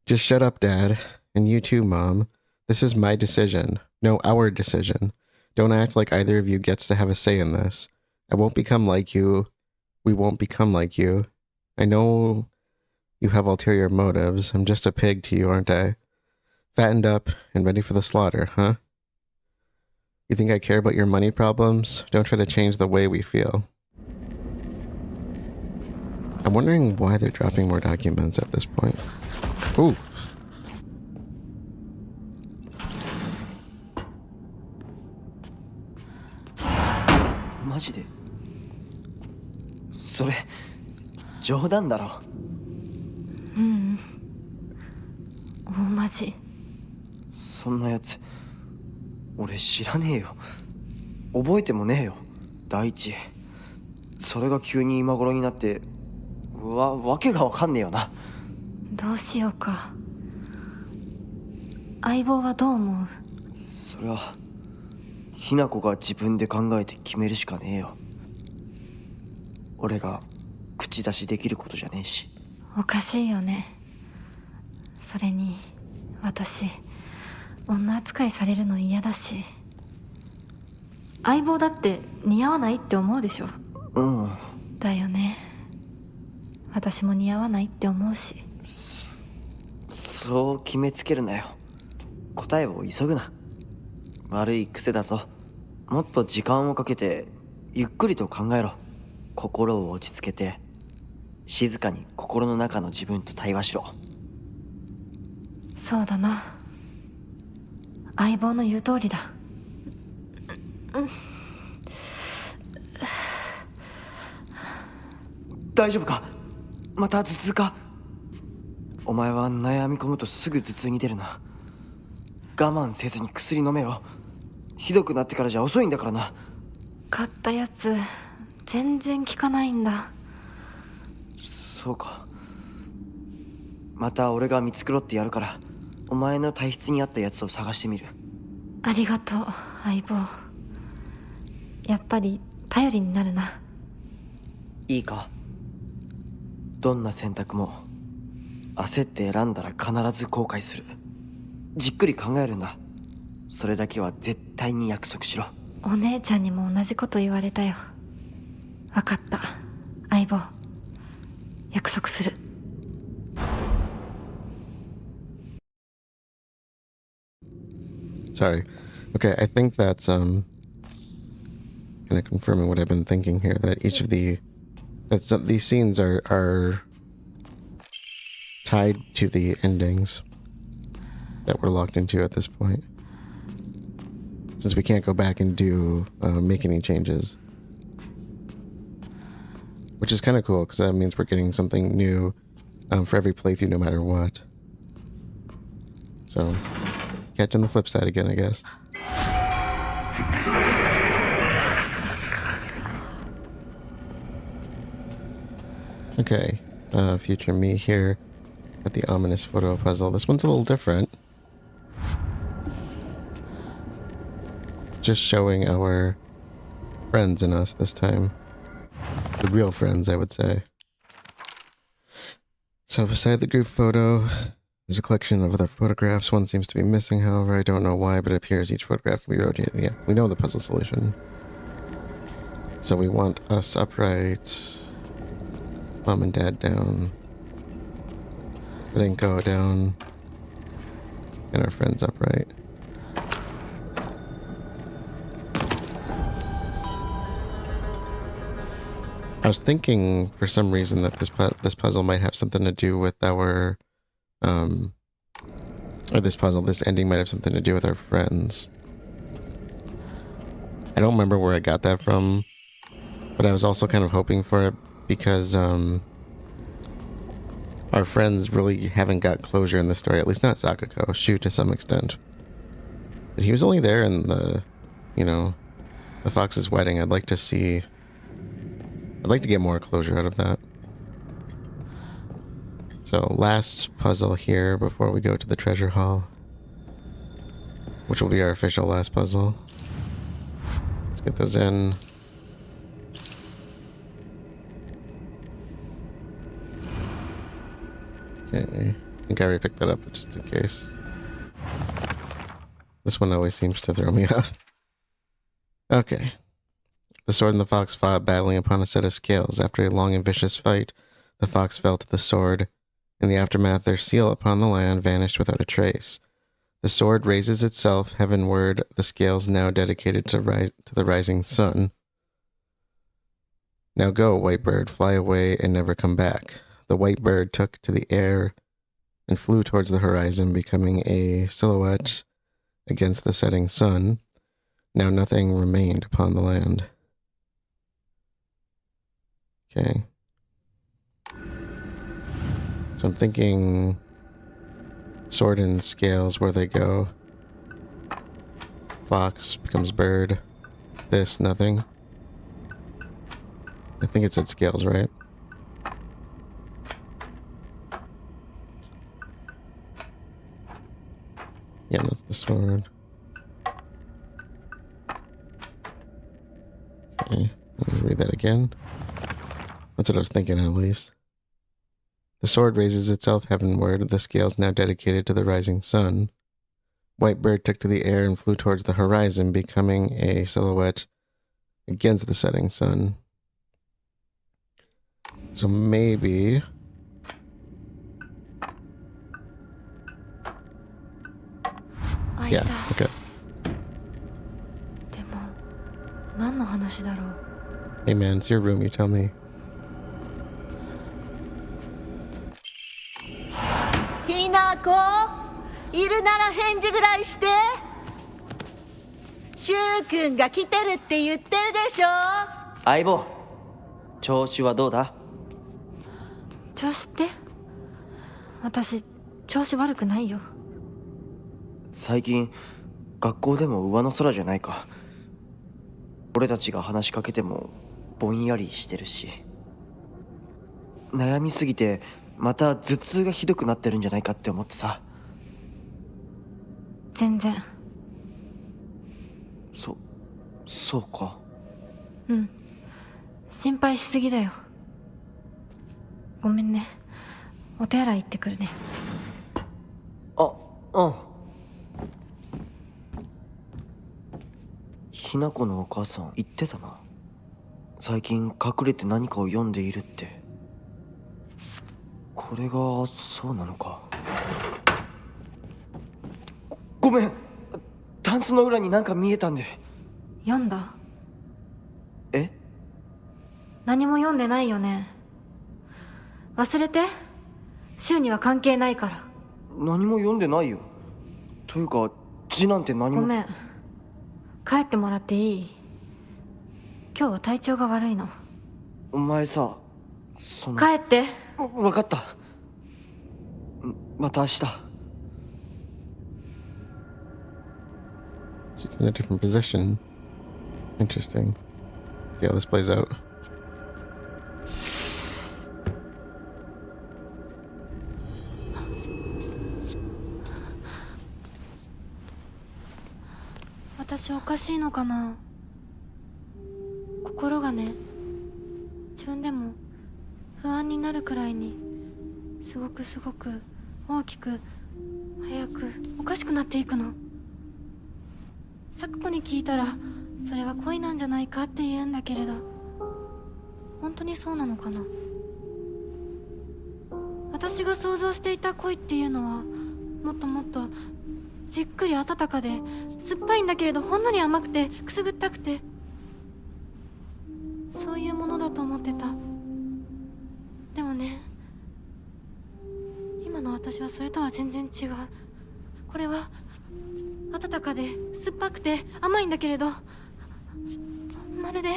Just shut up, Dad. And you too, Mom. This is my decision. No, our decision. Don't act like either of you gets to have a say in this. I won't become like you. We won't become like you. I know you have ulterior motives. I'm just a pig to you, aren't I? Fattened up and ready for the slaughter, huh? You think I care about your money problems? Don't try to change the way we feel. I'm wondering why they're dropping more documents at this point. Ooh. マジでそれ冗談だろ。うん、大マジ。そんなやつ俺知らねえよ。覚えてもねえよ。第一それが急に今頃になってわけがわかんねえよな。どうしようか。相棒はどう思う？それはひな子が自分で考えて決めるしかねえよ。俺が口出しできることじゃねえし。おかしいよね。それに私女扱いされるの嫌だし、相棒だって似合わないって思うでしょ。うん。だよね。私も似合わないって思うし。そう決めつけるなよ。答えを急ぐな。悪い癖だぞ。もっと時間をかけてゆっくりと考えろ。心を落ち着けて静かに心の中の自分と対話しろ。そうだな。相棒の言う通りだ。大丈夫か？また頭痛か？お前は悩み込むとすぐ頭痛に出るな。我慢せずに薬飲めよ。ひどくなってからじゃ遅いんだからな。買ったやつ全然効かないんだ。そうか。また俺が見繕ってやるから、お前の体質に合ったやつを探してみる。ありがとう相棒。やっぱり頼りになるな。いいか、どんな選択も焦って選んだら必ず後悔する。じっくり考えるんだ。それだけは絶対に約束しろ。お姉ちゃんにも同じこと言われたよ。分かった、相棒。約束する。Sorry. Okay, I think that's kind of confirming what I've been thinking here. That each of these scenes are tied to the endings that we're locked into at this point, since we can't go back and make any changes, which is kind of cool because that means we're getting something new for every playthrough, no matter what. So, catching the flip side again, I guess. Okay, future me here at the ominous photo puzzle. This one's a little different. Just showing our friends in us this time. The real friends, I would say. So beside the group photo, there's a collection of other photographs. One seems to be missing, however, I don't know why, but it appears each photograph can be rotated. Yeah, we know the puzzle solution. So we want us upright, mom and dad down, Renko down, and our friends upright. I was thinking for some reason that this puzzle might have something to do with our, this ending might have something to do with our friends. I don't remember where I got that from, but I was also kind of hoping for it because, our friends really haven't got closure in the story, at least not Sakako, Shu to some extent. But he was only there in the Fox's wedding. I'd like to get more closure out of that. So last puzzle here before we go to the treasure hall, which will be our official last puzzle. Let's get those in. Okay, I think I already picked that up, but just in case. This one always seems to throw me off. Okay. The sword and the fox fought, battling upon a set of scales. After a long and vicious fight, the fox fell to the sword. In the aftermath, their seal upon the land vanished without a trace. The sword raises itself heavenward, the scales now dedicated to the rising sun. Now go, white bird, fly away and never come back. The white bird took to the air and flew towards the horizon, becoming a silhouette against the setting sun. Now nothing remained upon the land. Okay. So I'm thinking sword and scales, where they go. Fox becomes bird. This, nothing. I think it said scales, right? Yeah, that's the sword. Okay, let me read that again. That's what I was thinking, at least. The sword raises itself heavenward, the scales now dedicated to the rising sun. White bird took to the air and flew towards the horizon, becoming a silhouette against the setting sun. So maybe... Yeah, okay. でも何の話だろう。 Hey man, it's your room, you tell me. ひなこ、いるなら返事ぐらいして。しゅうくんが来てるって言ってるでしょ。相棒、調子はどうだ？調子って？私調子悪くないよ。最近学校でも上の空じゃないか。俺たちが話しかけてもぼんやりしてるし、悩みすぎてまた頭痛がひどくなってるんじゃないかって思ってさ。全然。そうか。うん、心配しすぎだよ。ごめんね。お手洗い行ってくるね。あ、うん。ひな子のお母さん言ってたな。最近隠れて何かを読んでいるって。これがそうなのか。ごめん、タンスの裏になんか見えたんで。読んだ？え？何も読んでないよね。忘れて。週には関係ないから。何も読んでないよ。というか字なんて何も。ごめん。帰ってもらっていい？今日は体調が悪いの。お前さ、その。帰って。分かった。また明日。She's in a different position. Interesting. See how this plays out. 私おかしいのかな。心がね、自分でも不安になるくらいにすごく大きく早くおかしくなっていくの。咲子に聞いたらそれは恋なんじゃないかって言うんだけれど、本当にそうなのかな。私が想像していた恋っていうのはもっともっとじっくり温かで酸っぱいんだけれど、ほんのり甘くてくすぐったくて、そういうものだと思ってた。でもね、今の私はそれとは全然違う。これは温かで酸っぱくて甘いんだけれど、まるで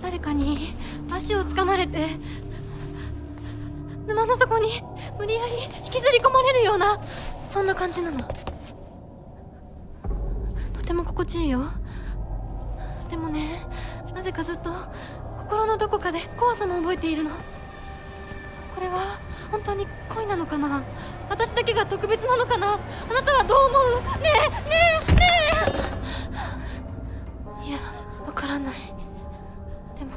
誰かに足をつかまれて沼の底に無理やり引きずり込まれるような、そんな感じなの。とても心地いいよ。でもね、なぜかずっと心のどこかで怖さも覚えているの。これは本当に恋なのかな。私だけが特別なのかな。あなたはどう思う？ねえ。いや、わからない。でも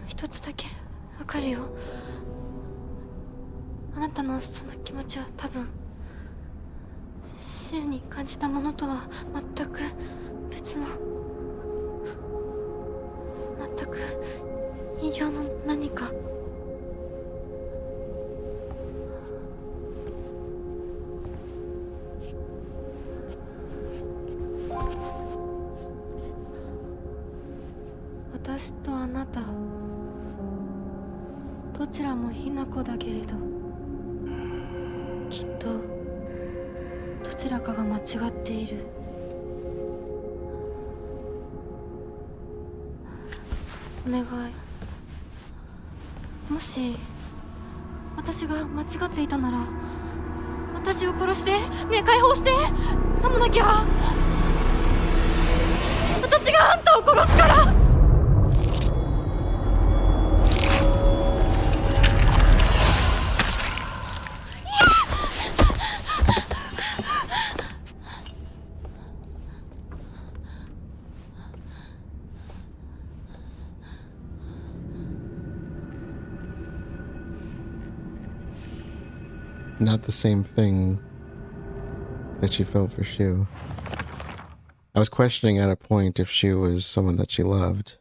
一つだけわかるよ。あなたのその気持ちは多分週に感じたものとは全く別の、全く異形の何か。私とあなた、どちらもひな子だけれど、きっとどちらかが間違っている。お願い。もし私が間違っていたなら、私を殺して、ねえ、解放して。さもなきゃ私があんたを殺すから。Not the same thing that she felt for Shu. I was questioning at a point if Shu was someone that she loved.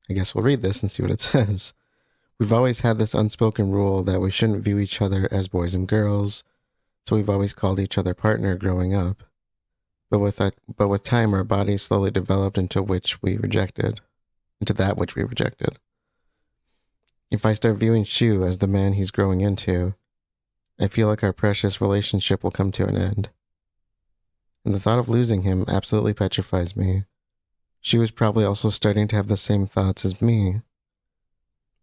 I guess we'll read this and see what it says. We've always had this unspoken rule that we shouldn't view each other as boys and girls, so we've always called each other partner growing up. But with time, our bodies slowly developed into that which we rejected. If I start viewing Shu as the man he's growing into, I feel like our precious relationship will come to an end. And the thought of losing him absolutely petrifies me. Shu is probably also starting to have the same thoughts as me,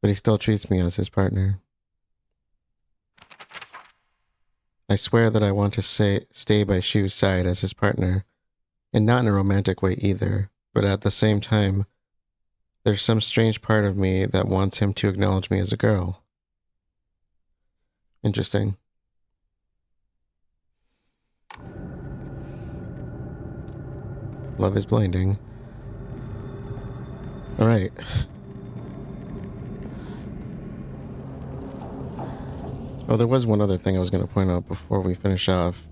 but he still treats me as his partner. I swear that I want to stay by Shu's side as his partner, and not in a romantic way either, but at the same time, there's some strange part of me that wants him to acknowledge me as a girl. Interesting. Love is blinding. Alright. Oh, there was one other thing I was going to point out before we finish off.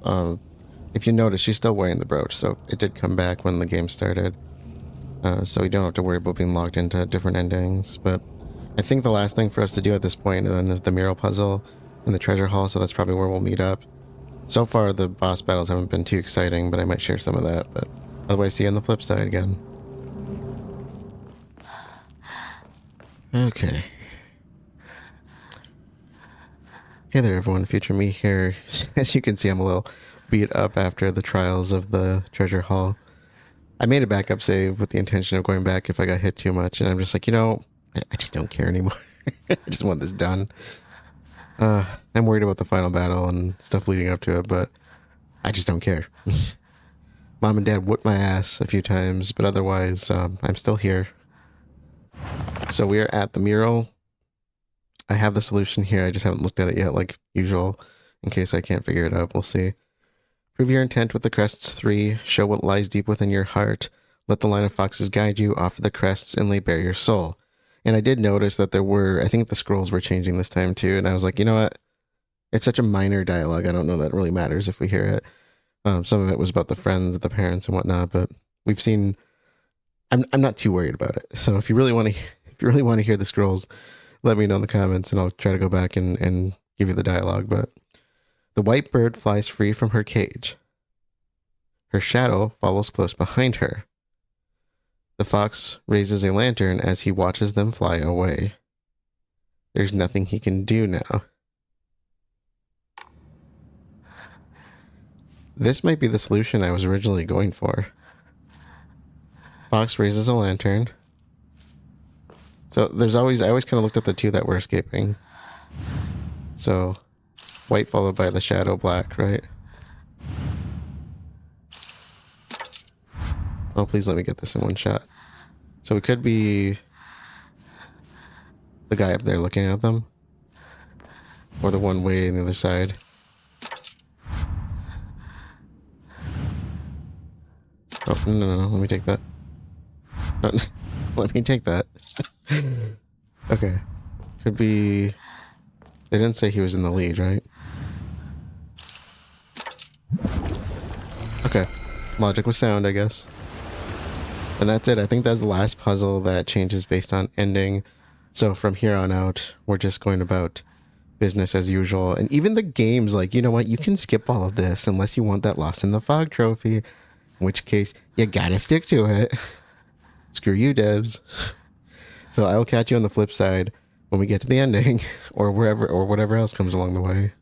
If you notice, she's still wearing the brooch, so it did come back when the game started. So you don't have to worry about being logged into different endings. But I think the last thing for us to do at this point then is the mural puzzle in the treasure hall, so that's probably where we'll meet up. So far, the boss battles haven't been too exciting, but I might share some of that. But otherwise, see you on the flip side again. Okay. Hey there everyone, future me here. As you can see, I'm a little beat up after the trials of the treasure hall. I made a backup save with the intention of going back if I got hit too much, and I'm just like, I just don't care anymore. I just want this done. I'm worried about the final battle and stuff leading up to it, but I just don't care. Mom and Dad whooped my ass a few times, but otherwise, I'm still here. So we are at the mural. I have the solution here. I just haven't looked at it yet, like usual, in case I can't figure it out. We'll see. Prove your intent with the crests 3. Show what lies deep within your heart. Let the line of foxes guide you. Offer the crests and lay bare your soul. And I did notice that I think the scrolls were changing this time too. And I was like, you know what? It's such a minor dialogue. I don't know that it really matters if we hear it. Some of it was about the friends, the parents, and whatnot. But we've seen. I'm not too worried about it. So if you really want to hear the scrolls, let me know in the comments and I'll try to go back and give you the dialogue. But the white bird flies free from her cage. Her shadow follows close behind her. The fox raises a lantern as he watches them fly away. There's nothing he can do now. This might be the solution I was originally going for. Fox raises a lantern. So I always kind of looked at the two that were escaping. So, white followed by the shadow black, right? Oh, please let me get this in one shot. So it could be the guy up there looking at them. Or the one way on the other side. Oh, no, let me take that. No, let me take that. Okay. Could be... They didn't say he was in the lead, right? Okay. Logic was sound, I guess. And that's it. I think that's the last puzzle that changes based on ending. So from here on out, we're just going about business as usual. And even the game's like, you know what? You can skip all of this unless you want that Lost in the Fog trophy. In which case, you gotta stick to it. Screw you, devs. So I will catch you on the flip side when we get to the ending, or whatever else comes along the way.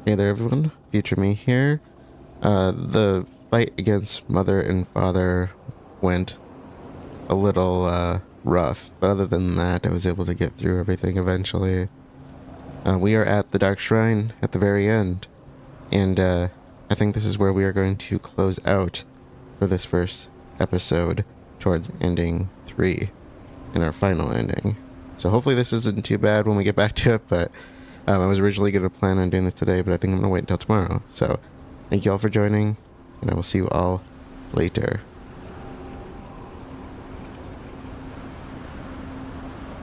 Hey there everyone, future me here. The fight against mother and father went a little rough, but other than that I was able to get through everything eventually. We are at the Dark Shrine at the very end, and I think this is where we are going to close out for this first episode towards ending 3 and our final ending. So hopefully this isn't too bad when we get back to it, but I was originally going to plan on doing this today, but I think I'm going to wait until tomorrow. So thank you all for joining, and I will see you all later.